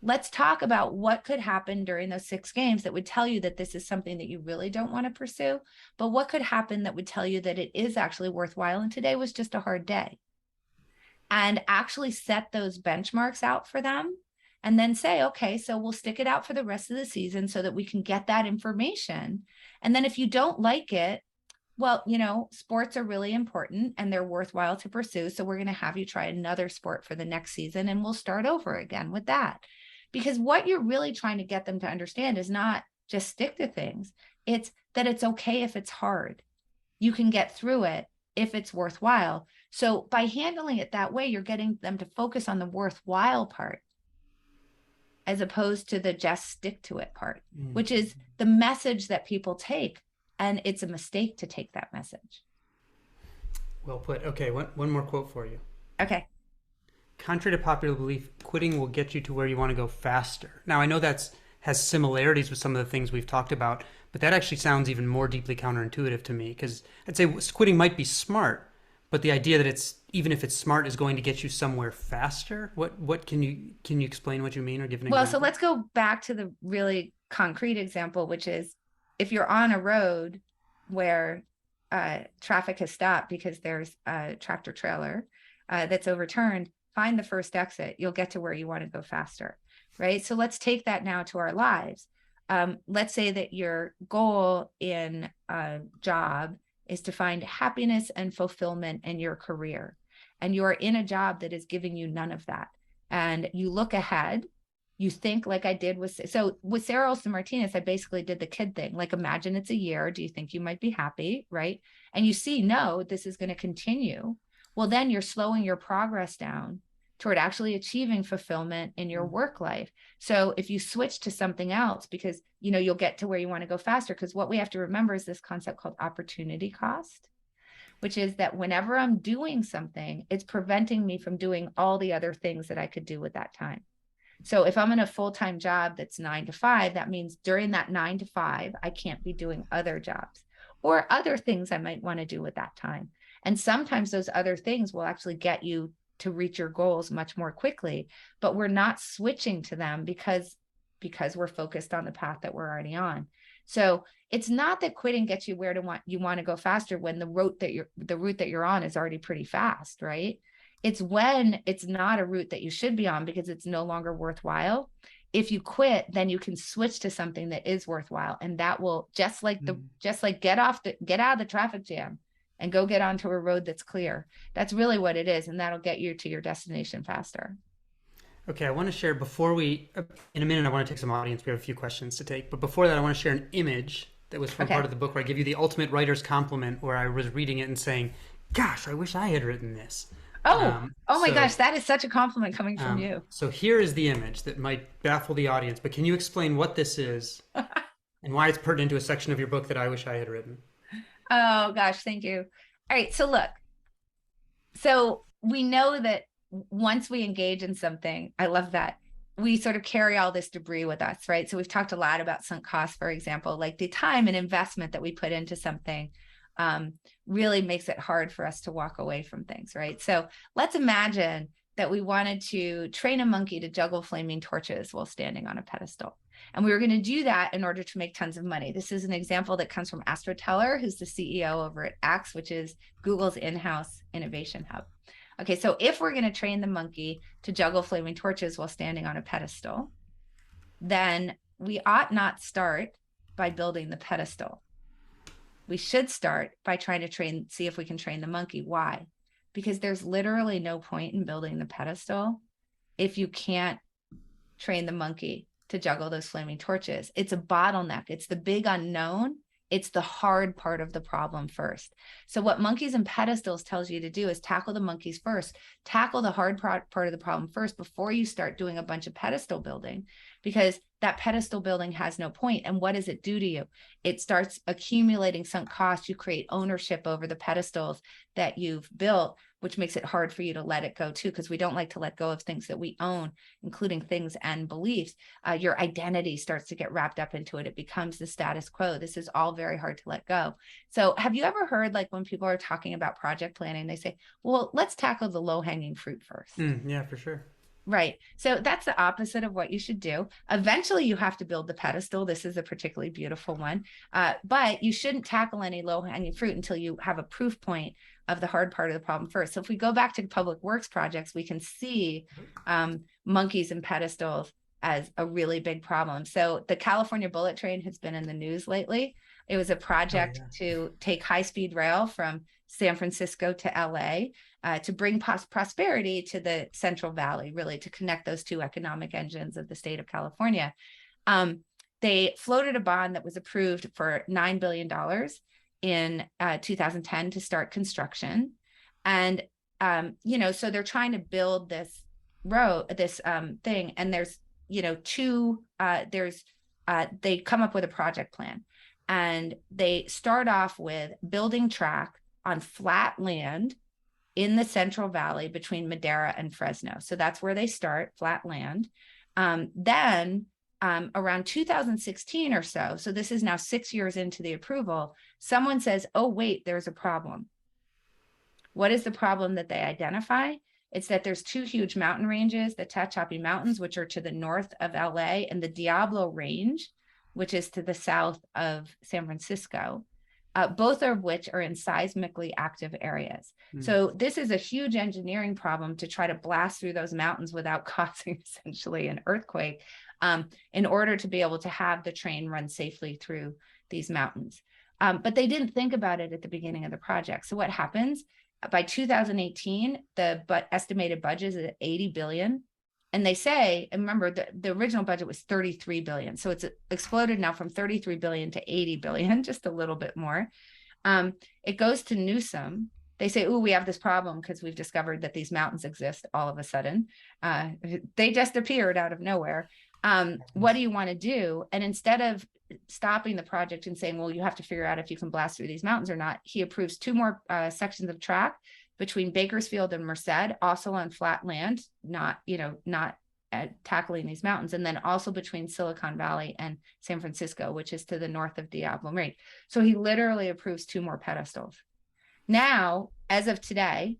Let's talk about what could happen during those 6 games that would tell you that this is something that you really don't want to pursue, but what could happen that would tell you that it is actually worthwhile and today was just a hard day. And actually set those benchmarks out for them and then say, okay, so we'll stick it out for the rest of the season so that we can get that information. And then if you don't like it, well, you know, sports are really important and they're worthwhile to pursue. So we're going to have you try another sport for the next season and we'll start over again with that. Because what you're really trying to get them to understand is not just stick to things. It's that it's okay if it's hard. You can get through it if it's worthwhile. So by handling it that way, you're getting them to focus on the worthwhile part as opposed to the just stick to it part, which is the message that people take. And it's a mistake to take that message. Well put. Okay, one more quote for you. Okay. Contrary to popular belief, quitting will get you to where you want to go faster. Now, I know that's has similarities with some of the things we've talked about, but that actually sounds even more deeply counterintuitive to me, because I'd say quitting might be smart, but the idea that it's, even if it's smart, is going to get you somewhere faster. What can you explain what you mean, or give an example? Well, so let's go back to the really concrete example, which is if you're on a road where traffic has stopped because there's a tractor trailer that's overturned, find the first exit. You'll get to where you want to go faster, right? So let's take that now to our lives. Let's say that your goal in a job is to find happiness and fulfillment in your career, and you're in a job that is giving you none of that. And you look ahead, you think like I did with Sarah Olson Martinez, I basically did the kid thing. Like, imagine it's a year. Do you think you might be happy? Right. And you see, no, this is going to continue. Well, then you're slowing your progress down toward actually achieving fulfillment in your work life. So if you switch to something else, because, you know, you'll get to where you want to go faster, because what we have to remember is this concept called opportunity cost, which is that whenever I'm doing something, it's preventing me from doing all the other things that I could do with that time. So if I'm in a full-time job that's 9 to 5, that means during that 9 to 5, I can't be doing other jobs or other things I might want to do with that time. And sometimes those other things will actually get you to reach your goals much more quickly, but we're not switching to them because we're focused on the path that we're already on. So it's not that quitting gets you where you want to go faster when the route that you're on is already pretty fast, right? It's when it's not a route that you should be on because it's no longer worthwhile. If you quit, then you can switch to something that is worthwhile, and that will just like get out of the traffic jam and go get onto a road that's clear. That's really what it is, and that'll get you to your destination faster. Okay, I want to share in a minute, I want to take some audience. We have a few questions to take. But before that, I want to share an image that was from part of the book where I give you the ultimate writer's compliment, where I was reading it and saying, gosh, I wish I had written this. Oh my gosh, that is such a compliment coming from you. So here is the image that might baffle the audience, but can you explain what this is and why it's pertinent to a section of your book that I wish I had written? Oh gosh, thank you. All right, so look, so we know that once we engage in something, I love that, we sort of carry all this debris with us, right? So we've talked a lot about sunk costs, for example, like the time and investment that we put into something really makes it hard for us to walk away from things, right? So let's imagine that we wanted to train a monkey to juggle flaming torches while standing on a pedestal. And we were going to do that in order to make tons of money. This is an example that comes from Astrid Teller, who's the CEO over at Axe, which is Google's in-house innovation hub. Okay, so if we're going to train the monkey to juggle flaming torches while standing on a pedestal, then we ought not start by building the pedestal. We should start by trying to see if we can train the monkey. Why? Because there's literally no point in building the pedestal if you can't train the monkey to juggle those flaming torches. It's a bottleneck. It's the big unknown. It's the hard part of the problem first. So what Monkeys and Pedestals tells you to do is tackle the monkeys first, tackle the hard part of the problem first before you start doing a bunch of pedestal building, because that pedestal building has no point. And what does it do to you? It starts accumulating sunk costs. You create ownership over the pedestals that you've built, which makes it hard for you to let it go too, because we don't like to let go of things that we own, including things and beliefs. Your identity starts to get wrapped up into it. It becomes the status quo. This is all very hard to let go. So have you ever heard, like, when people are talking about project planning, they say, well, let's tackle the low-hanging fruit first. Yeah, for sure. Right. So that's the opposite of what you should do. Eventually, you have to build the pedestal. This is a particularly beautiful one. But you shouldn't tackle any low-hanging fruit until you have a proof point of the hard part of the problem first. So if we go back to public works projects, we can see monkeys and pedestals as a really big problem. So the California bullet train has been in the news lately. It was a project to take high-speed rail from San Francisco to LA to bring prosperity to the Central Valley, really to connect those two economic engines of the state of California. They floated a bond that was approved for $9 billion in 2010 to start construction. And, so they're trying to build this road, this thing. And there's, they come up with a project plan. And they start off with building track on flat land in the Central Valley between Madera and Fresno. So that's where they start, flat land. Then around 2016 or so this is now 6 years into the approval, someone says, oh, wait, there's a problem. What is the problem that they identify? It's that there's two huge mountain ranges, the Tehachapi Mountains, which are to the north of LA, and the Diablo Range, which is to the south of San Francisco, both of which are in seismically active areas. So this is a huge engineering problem to try to blast through those mountains without causing essentially an earthquake, in order to be able to have the train run safely through these mountains. But they didn't think about it at the beginning of the project. So what happens? By 2018, the estimated budget is at 80 billion. And they say, and remember, the original budget was 33 billion. So it's exploded now from 33 billion to 80 billion, just a little bit more. It goes to Newsom. They say, oh, we have this problem because we've discovered that these mountains exist all of a sudden. They just appeared out of nowhere. What do you want to do? And instead of stopping the project and saying, well, you have to figure out if you can blast through these mountains or not, he approves 2 more sections of track between Bakersfield and Merced, also on flat land, not tackling these mountains, and then also between Silicon Valley and San Francisco, which is to the north of Diablo Range. So he literally approves 2 more pedestals. Now, as of today,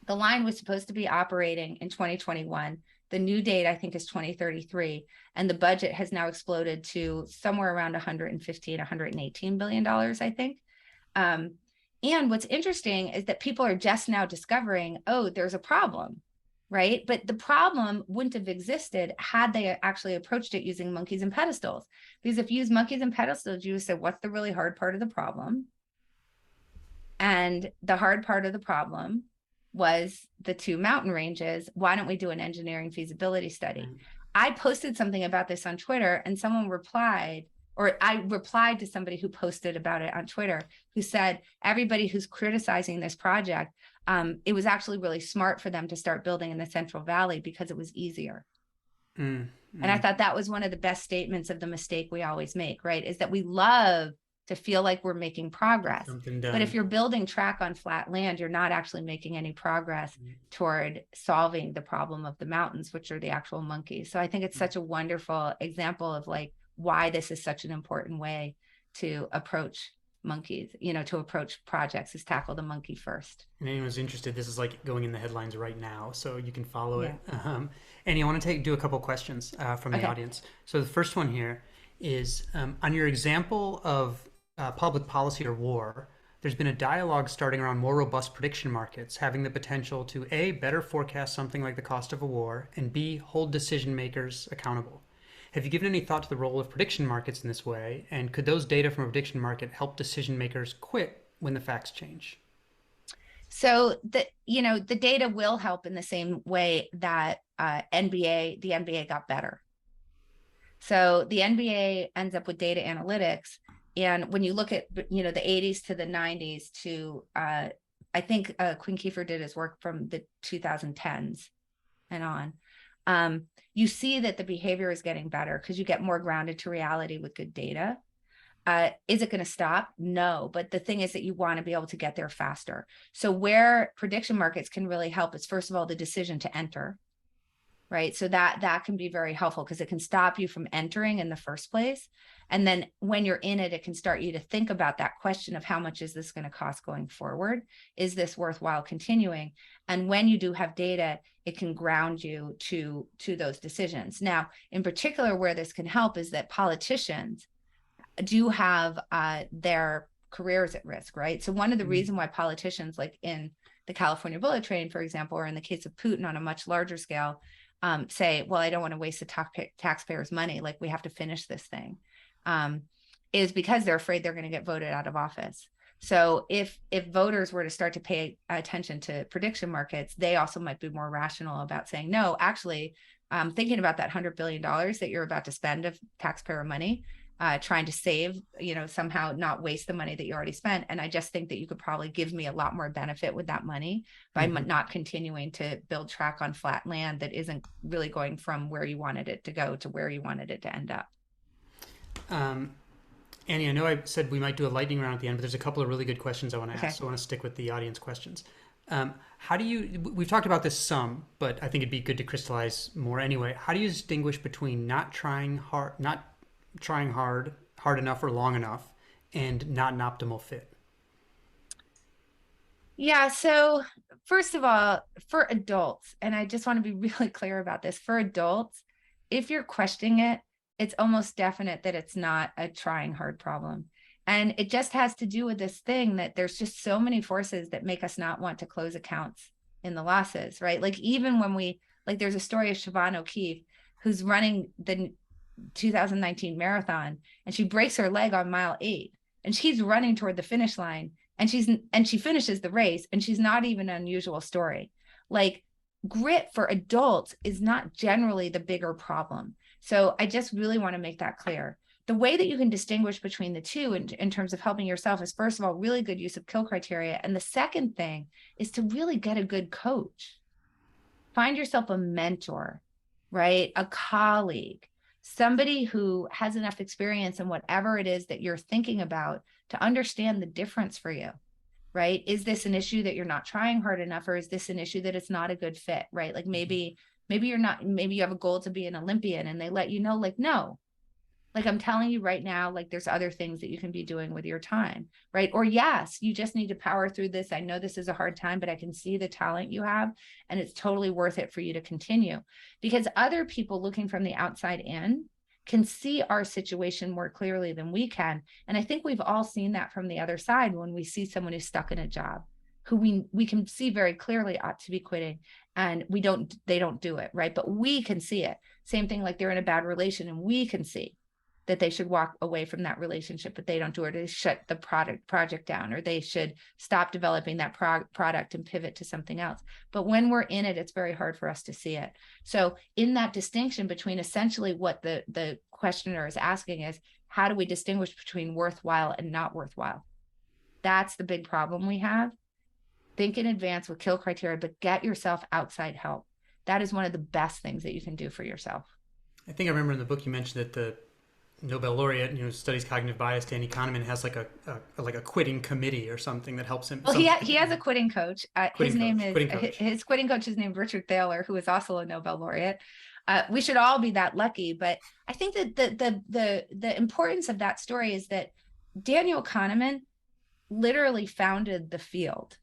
the line was supposed to be operating in 2021. The new date, I think, is 2033, and the budget has now exploded to somewhere around $118 billion, I think. And what's interesting is that people are just now discovering, oh, there's a problem, right? But the problem wouldn't have existed had they actually approached it using monkeys and pedestals. Because if you use monkeys and pedestals, you would say, what's the really hard part of the problem? And the hard part of the problem was the 2 mountain ranges. Why don't we do an engineering feasibility study? I posted something about this on Twitter, and someone replied, or I replied to somebody who posted about it on Twitter, who said, everybody who's criticizing this project, it was actually really smart for them to start building in the Central Valley because it was easier. And I thought that was one of the best statements of the mistake we always make, right? Is that we love to feel like we're making progress. But if you're building track on flat land, you're not actually making any progress toward solving the problem of the mountains, which are the actual monkeys. So I think it's such a wonderful example of like why this is such an important way to approach monkeys, to approach projects, is tackle the monkey first. And anyone's interested, this is like going in the headlines right now, so you can follow it. Annie, I want to do a couple questions from the audience. So the first one here is on your example of public policy or war, there's been a dialogue starting around more robust prediction markets having the potential to A, better forecast something like the cost of a war, and B, hold decision makers accountable. Have you given any thought to the role of prediction markets in this way? And could those data from a prediction market help decision makers quit when the facts change? So the data will help in the same way that the NBA got better. So the NBA ends up with data analytics. And when you look at, the 80s to the 90s to, I think Quinn Kiefer did his work from the 2010s and on, you see that the behavior is getting better because you get more grounded to reality with good data. Is it going to stop? No. But the thing is that you want to be able to get there faster. So where prediction markets can really help is, first of all, the decision to enter, right? So that can be very helpful because it can stop you from entering in the first place. And then when you're in it, it can start you to think about that question of how much is this going to cost going forward? Is this worthwhile continuing? And when you do have data, it can ground you to those decisions. Now, in particular, where this can help is that politicians do have their careers at risk, right? So one of the reasons why politicians, like in the California bullet train, for example, or in the case of Putin on a much larger scale, say, well, I don't want to waste the taxpayers' money, like we have to finish this thing, is because they're afraid they're going to get voted out of office. So if voters were to start to pay attention to prediction markets, they also might be more rational about saying, no, actually, thinking about that $100 billion that you're about to spend of taxpayer money, trying to save, somehow not waste the money that you already spent. And I just think that you could probably give me a lot more benefit with that money by not continuing to build track on flat land that isn't really going from where you wanted it to go to where you wanted it to end up. Annie, I know I said we might do a lightning round at the end, but there's a couple of really good questions I want to ask. So I want to stick with the audience questions. We've talked about this some, but I think it'd be good to crystallize more anyway. How do you distinguish between not trying hard enough or long enough, and not an optimal fit? Yeah. So first of all, for adults, and I just want to be really clear about this, for adults, if you're questioning it, it's almost definite that it's not a trying hard problem. And it just has to do with this thing that there's just so many forces that make us not want to close accounts in the losses, right? Like even when there's a story of Siobhan O'Keefe, who's running the 2019 marathon, and she breaks her leg on mile 8, and she's running toward the finish line, and she finishes the race, and she's not even an unusual story. Like grit for adults is not generally the bigger problem. So I just really want to make that clear. The way that you can distinguish between the two in terms of helping yourself is, first of all, really good use of kill criteria. And the second thing is to really get a good coach. Find yourself a mentor, right? A colleague, somebody who has enough experience in whatever it is that you're thinking about to understand the difference for you, right? Is this an issue that you're not trying hard enough, or is this an issue that it's not a good fit, right? Like maybe you have a goal to be an Olympian, and they let you know, like, no, like I'm telling you right now, like there's other things that you can be doing with your time, right? Or yes, you just need to power through this. I know this is a hard time, but I can see the talent you have, and it's totally worth it for you to continue. Because other people looking from the outside in can see our situation more clearly than we can. And I think we've all seen that from the other side when we see someone who's stuck in a job, who we can see very clearly ought to be quitting, and they don't do it, right? But we can see it. Same thing, like they're in a bad relation, and we can see that they should walk away from that relationship, but they don't do it, or they shut the project down, or they should stop developing that product and pivot to something else. But when we're in it, it's very hard for us to see it. So in that distinction between essentially what the questioner is asking is, how do we distinguish between worthwhile and not worthwhile? That's the big problem we have. Think in advance with kill criteria, but get yourself outside help. That is one of the best things that you can do for yourself. I think I remember in the book you mentioned that the Nobel laureate, studies cognitive bias, Danny Kahneman, has like a quitting committee or something that helps him. Well, he has a quitting coach. His quitting coach is named Richard Thaler, who is also a Nobel laureate. We should all be that lucky, but I think that the importance of that story is that Daniel Kahneman literally founded the field.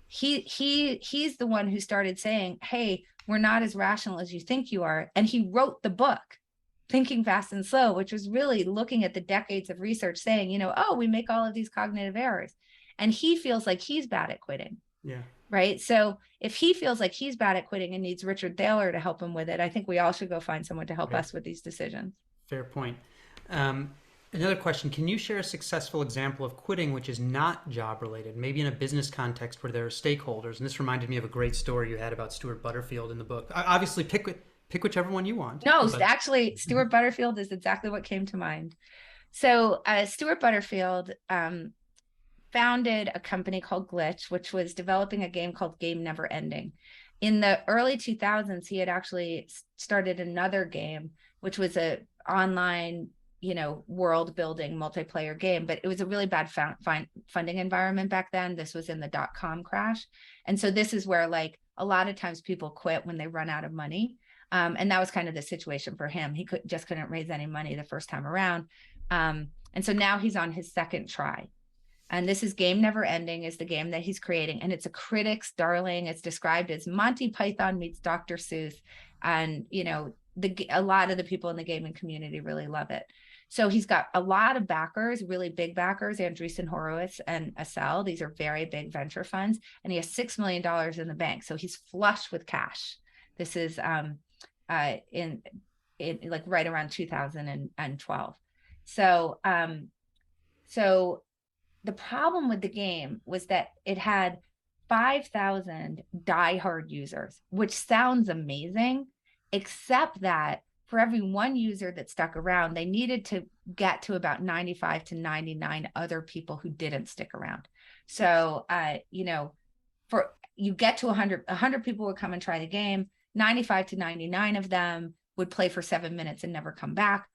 He's the one who started saying, hey, we're not as rational as you think you are. And he wrote the book, Thinking Fast and Slow, which was really looking at the decades of research saying, we make all of these cognitive errors. And he feels like he's bad at quitting. Yeah. Right. So if he feels like he's bad at quitting and needs Richard Thaler to help him with it, I think we all should go find someone to help us with these decisions. Fair point. Another question, can you share a successful example of quitting which is not job related, maybe in a business context where there are stakeholders? And this reminded me of a great story you had about Stewart Butterfield in the book. Obviously, pick whichever one you want. No, actually, Stewart Butterfield is exactly what came to mind. So Stewart Butterfield founded a company called Glitch, which was developing a game called Game Never Ending. In the early 2000s, he had actually started another game, which was a online world building multiplayer game, but it was a really bad funding environment back then. This was in the .com crash. And so this is where like a lot of times people quit when they run out of money. And that was kind of the situation for him. He couldn't raise any money the first time around. And so now he's on his second try. And this is Game Never Ending is the game that he's creating. And it's a critic's darling. It's described as Monty Python meets Dr. Seuss. And, a lot of the people in the gaming community really love it. So he's got a lot of backers, really big backers, Andreessen Horowitz and Accel. These are very big venture funds. And he has $6 million in the bank. So he's flush with cash. This is in like right around 2012. So so the problem with the game was that it had 5,000 diehard users, which sounds amazing, except that for every one user that stuck around, they needed to get to about 95 to 99 other people who didn't stick around. So, for you get to 100 people would come and try the game. 95 to 99 of them would play for 7 minutes and never come back.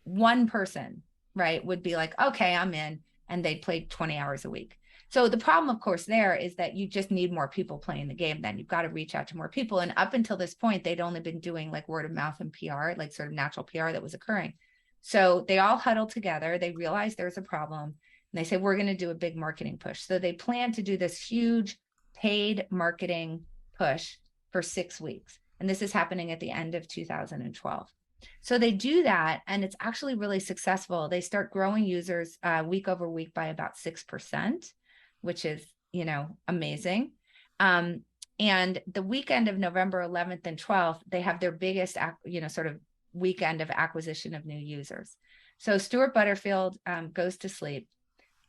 One person, right, would be like, okay, I'm in, and they'd play 20 hours a week. So the problem, of course, there is that you just need more people playing the game. Then you've got to reach out to more people. And up until this point, they'd only been doing like word of mouth and PR, like sort of natural PR that was occurring. So they all huddled together. They realized there's a problem. And they said, we're going to do a big marketing push. So they planned to do this huge paid marketing push for 6 weeks. And this is happening at the end of 2012. So they do that, and it's actually really successful. They start growing users week over week by about 6%, which is, amazing. And the weekend of November 11th and 12th, they have their biggest, sort of weekend of acquisition of new users. So Stewart Butterfield goes to sleep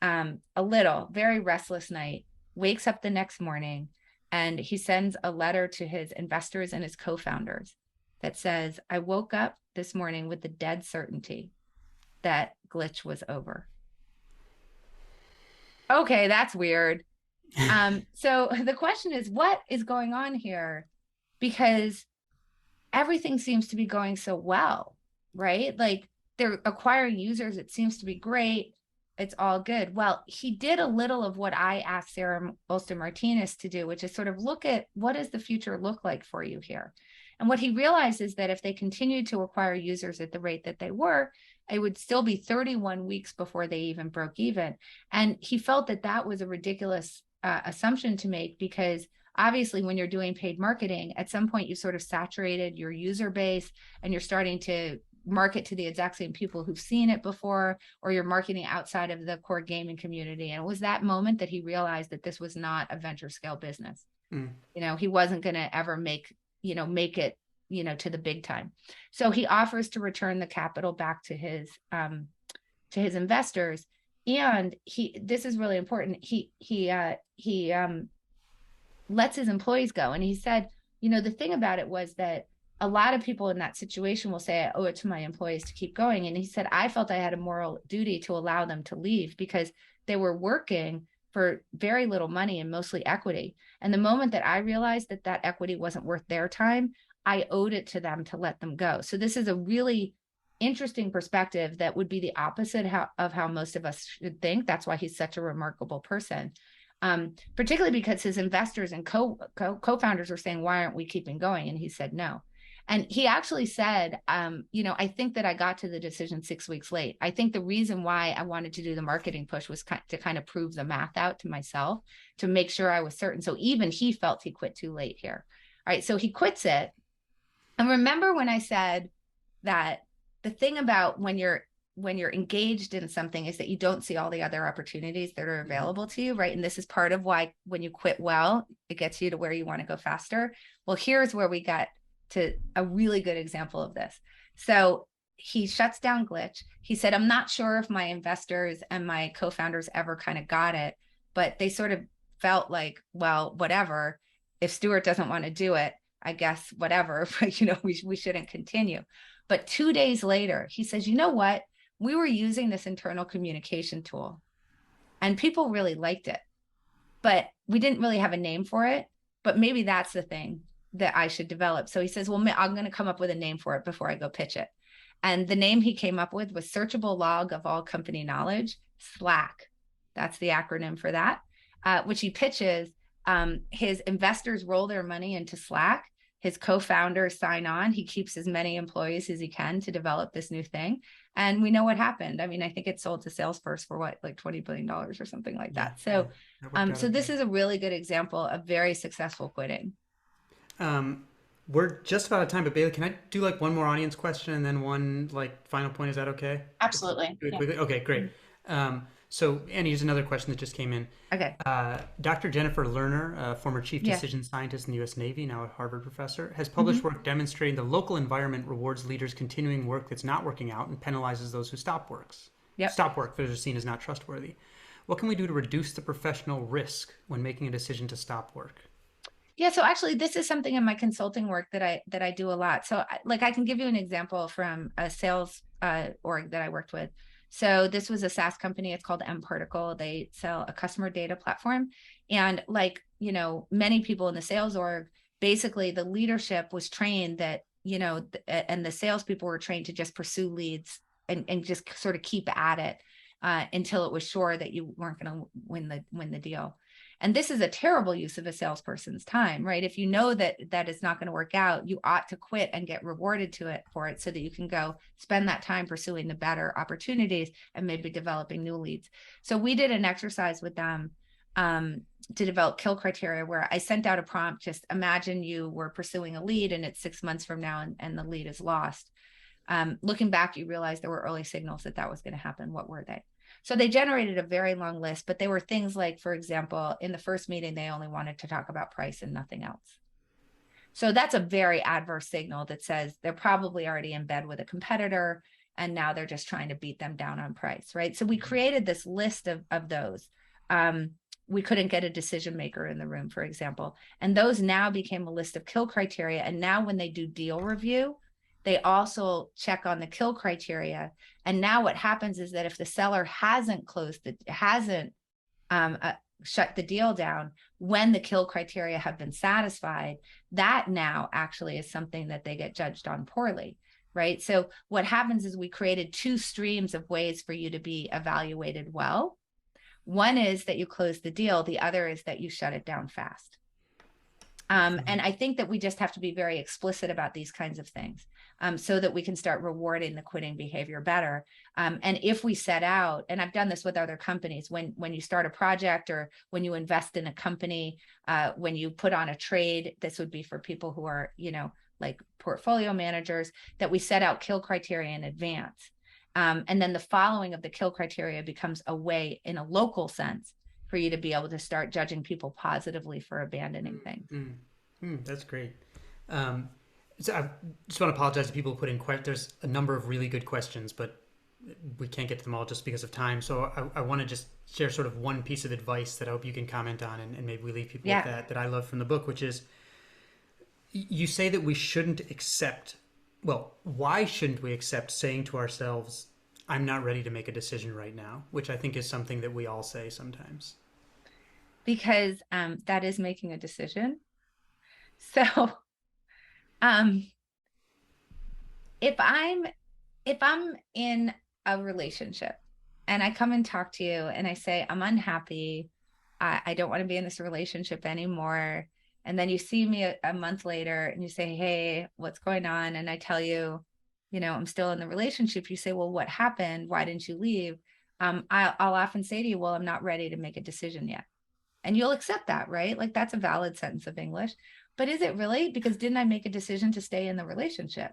very restless night, wakes up the next morning, and he sends a letter to his investors and his co-founders that says, I woke up this morning with the dead certainty that glitch was over. Okay, that's weird. So the question is, what is going on here? Because everything seems to be going so well, right? Like they're acquiring users. It seems to be great. It's all good. Well, he did a little of what I asked Sarah Olson Martinez to do, which is sort of look at what does the future look like for you here? And what he realized is that if they continued to acquire users at the rate that they were, it would still be 31 weeks before they even broke even. And he felt that that was a ridiculous assumption to make, because obviously when you're doing paid marketing, at some point you sort of saturated your user base and you're starting to market to the exact same people who've seen it before, or you're marketing outside of the core gaming community. And it was that moment that he realized that this was not a venture scale business. He wasn't going to ever make it, to the big time. So he offers to return the capital back to his investors. And this is really important. He lets his employees go. And he said, the thing about it was that a lot of people in that situation will say, I owe it to my employees to keep going. And he said, I felt I had a moral duty to allow them to leave because they were working for very little money and mostly equity. And the moment that I realized that that equity wasn't worth their time, I owed it to them to let them go. So this is a really interesting perspective that would be the opposite of how most of us should think. That's why he's such a remarkable person. Particularly because his investors and co-founders are saying, why aren't we keeping going? And he said, no. And he actually said, I think that I got to the decision 6 weeks late. I think the reason why I wanted to do the marketing push was to kind of prove the math out to myself, to make sure I was certain. So even he felt he quit too late here. All right, so he quits it. And remember when I said that the thing about when you're engaged in something is that you don't see all the other opportunities that are available to you, right? And this is part of why when you quit well, it gets you to where you want to go faster. Well, here's where we got to a really good example of this. So he shuts down Glitch. He said, I'm not sure if my investors and my co-founders ever kind of got it, but they sort of felt like, well, whatever. If Stewart doesn't want to do it, I guess whatever, but we shouldn't continue. But 2 days later, he says, you know what? We were using this internal communication tool and people really liked it, but we didn't really have a name for it. But maybe that's the thing that I should develop. So he says, well, I'm going to come up with a name for it before I go pitch it. And the name he came up with was Searchable Log of All Company Knowledge, Slack. That's the acronym for that, which he pitches. His investors roll their money into Slack. His co-founders sign on. He keeps as many employees as he can to develop this new thing. And we know what happened. I mean, I think it sold to Salesforce for like $20 billion or something like that. So, so this is a really good example of very successful quitting. We're just about out of time, but Bailey, can I do like one more audience question and then one like final point? Is that okay? Absolutely. Yeah. Okay, great. So, Annie, here's another question that just came in. Okay. Dr. Jennifer Lerner, former chief Yeah. decision scientist in the U.S. Navy, now a Harvard professor, has hmm published work demonstrating the local environment rewards leaders continuing work that's not working out and penalizes those who Yep. stop work that are seen as not trustworthy. What can we do to reduce the professional risk when making a decision to stop work? Yeah, so actually this is something in my consulting work that I do a lot. So like I can give you an example from a sales org that I worked with. So this was a SaaS company. It's called mParticle. They sell a customer data platform. And like, many people in the sales org, basically the leadership was trained that, and the salespeople were trained to just pursue leads and just sort of keep at it until it was sure that you weren't going to win the deal. And this is a terrible use of a salesperson's time, right? If you know that it's not going to work out, you ought to quit and get rewarded for it so that you can go spend that time pursuing the better opportunities and maybe developing new leads. So we did an exercise with them to develop kill criteria where I sent out a prompt. Just imagine you were pursuing a lead and it's 6 months from now and the lead is lost. Looking back, you realize there were early signals that was going to happen. What were they? So they generated a very long list, but they were things like, for example, in the first meeting, they only wanted to talk about price and nothing else. So that's a very adverse signal that says they're probably already in bed with a competitor, and now they're just trying to beat them down on price, right? So we created this list of those. We couldn't get a decision maker in the room, for example, and those now became a list of kill criteria. And now when they do deal review, they also check on the kill criteria. And now what happens is that if the seller hasn't shut the deal down when the kill criteria have been satisfied, that now actually is something that they get judged on poorly, right? So what happens is we created 2 streams of ways for you to be evaluated well. One is that you close the deal. The other is that you shut it down fast. And I think that we just have to be very explicit about these kinds of things so that we can start rewarding the quitting behavior better. And if we set out, and I've done this with other companies, when you start a project or when you invest in a company, when you put on a trade, this would be for people who are, like portfolio managers, that we set out kill criteria in advance. And then the following of the kill criteria becomes a way in a local sense for you to be able to start judging people positively for abandoning things. That's great. So I just want to apologize to people who put in there's a number of really good questions, but we can't get to them all just because of time. So I want to just share sort of one piece of advice that I hope you can comment on, and maybe we leave people with that I love from the book, which is you say that we shouldn't accept, why shouldn't we accept saying to ourselves, I'm not ready to make a decision right now, which I think is something that we all say sometimes. Because that is making a decision. So if I'm in a relationship and I come and talk to you and I say, I'm unhappy, I don't want to be in this relationship anymore. And then you see me a month later and you say, hey, what's going on? And I tell you, I'm still in the relationship. You say, well, what happened? Why didn't you leave? I'll often say to you, well, I'm not ready to make a decision yet. And you'll accept that, right? Like that's a valid sentence of English. But is it really? Because didn't I make a decision to stay in the relationship?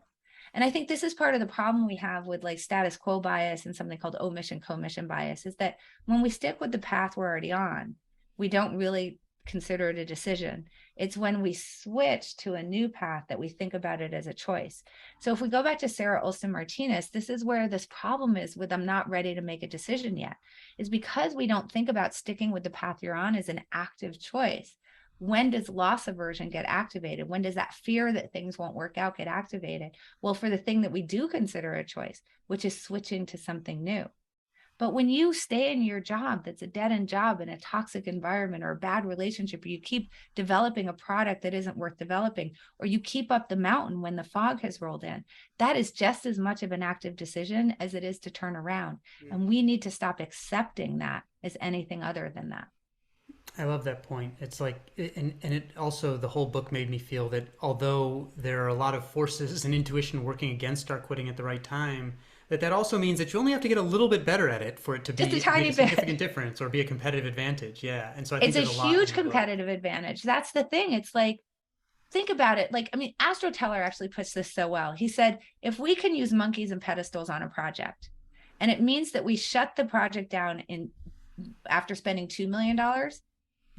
And I think this is part of the problem we have with like status quo bias and something called omission commission bias, is that when we stick with the path we're already on, we don't really consider it a decision. It's when we switch to a new path that we think about it as a choice. So if we go back to Sarah Olson Martinez, this is where this problem is with I'm not ready to make a decision yet, is because we don't think about sticking with the path you're on as an active choice. When does loss aversion get activated? When does that fear that things won't work out get activated? Well, for the thing that we do consider a choice, which is switching to something new. But when you stay in your job that's a dead-end job in a toxic environment or a bad relationship, or you keep developing a product that isn't worth developing, or you keep up the mountain when the fog has rolled in, that is just as much of an active decision as it is to turn around. And we need to stop accepting that as anything other than that. I love that point. It's like, and it also, the whole book made me feel that although there are a lot of forces and intuition working against our quitting at the right time, that also means that you only have to get a little bit better at it for it to just be a tiny make a significant difference or be a competitive advantage. Yeah. And so I think it's a huge competitive advantage. That's the thing. It's like, think about it. Like, I mean, Astro Teller actually puts this so well. He said, if we can use monkeys and pedestals on a project, And it means that we shut the project down after spending $2 million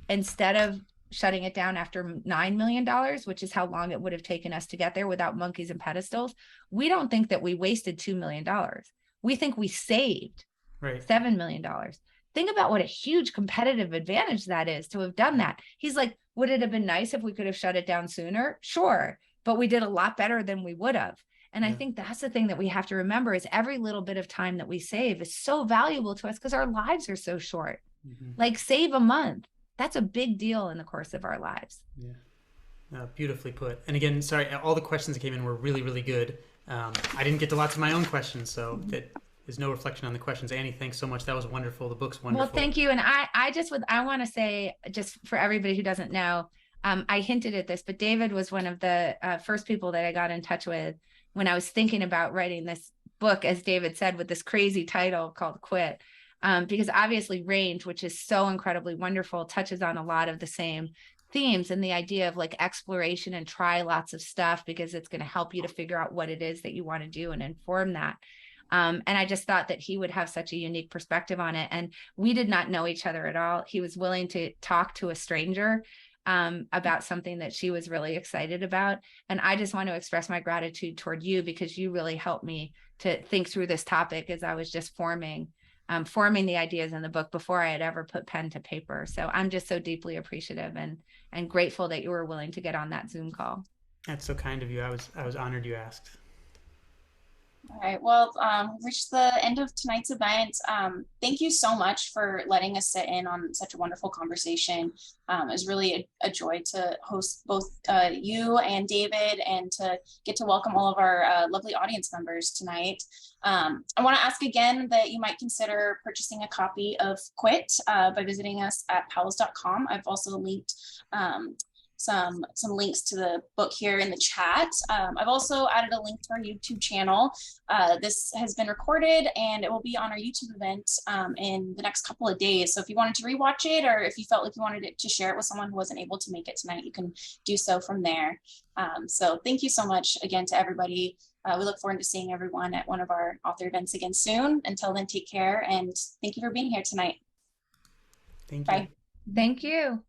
instead of shutting it down after $9 million, which is how long it would have taken us to get there without monkeys and pedestals. We don't think that we wasted $2 million. We think we saved $7 million. Think about what a huge competitive advantage that is to have done that. He's like, would it have been nice if we could have shut it down sooner? Sure. But we did a lot better than we would have. And I think that's the thing that we have to remember is every little bit of time that we save is so valuable to us because our lives are so short. Like save a month. That's a big deal in the course of our lives. Yeah. Beautifully put. And again, sorry, all the questions that came in were really, really good. I didn't get to lots of my own questions, so that is no reflection on the questions. Annie, thanks so much. That was wonderful. The book's wonderful. Well, thank you. And I want to say, just for everybody who doesn't know, I hinted at this, but David was one of the first people that I got in touch with when I was thinking about writing this book, as David said, with this crazy title called Quit. Because obviously Range, which is so incredibly wonderful, touches on a lot of the same themes and the idea of like exploration and try lots of stuff because it's going to help you to figure out what it is that you want to do and inform that. And I just thought that he would have such a unique perspective on it. And we did not know each other at all. He was willing to talk to a stranger about something that she was really excited about. And I just want to express my gratitude toward you because you really helped me to think through this topic as I was just forming the ideas in the book before I had ever put pen to paper. So I'm just so deeply appreciative and grateful that you were willing to get on that Zoom call. That's so kind of you. I was honored you asked. All right, well, we've reached the end of tonight's event. Thank you so much for letting us sit in on such a wonderful conversation. It was really a joy to host both you and David and to get to welcome all of our lovely audience members tonight. I want to ask again that you might consider purchasing a copy of Quit by visiting us at powells.com. I've also linked some links to the book here in the chat. I've also added a link to our YouTube channel. This has been recorded and it will be on our YouTube event in the next couple of days. So if you wanted to rewatch it or if you felt like you wanted to share it with someone who wasn't able to make it tonight, you can do so from there. So thank you so much again to everybody. We look forward to seeing everyone at one of our author events again soon. Until then, take care and thank you for being here tonight. Thank you. Bye. Thank you.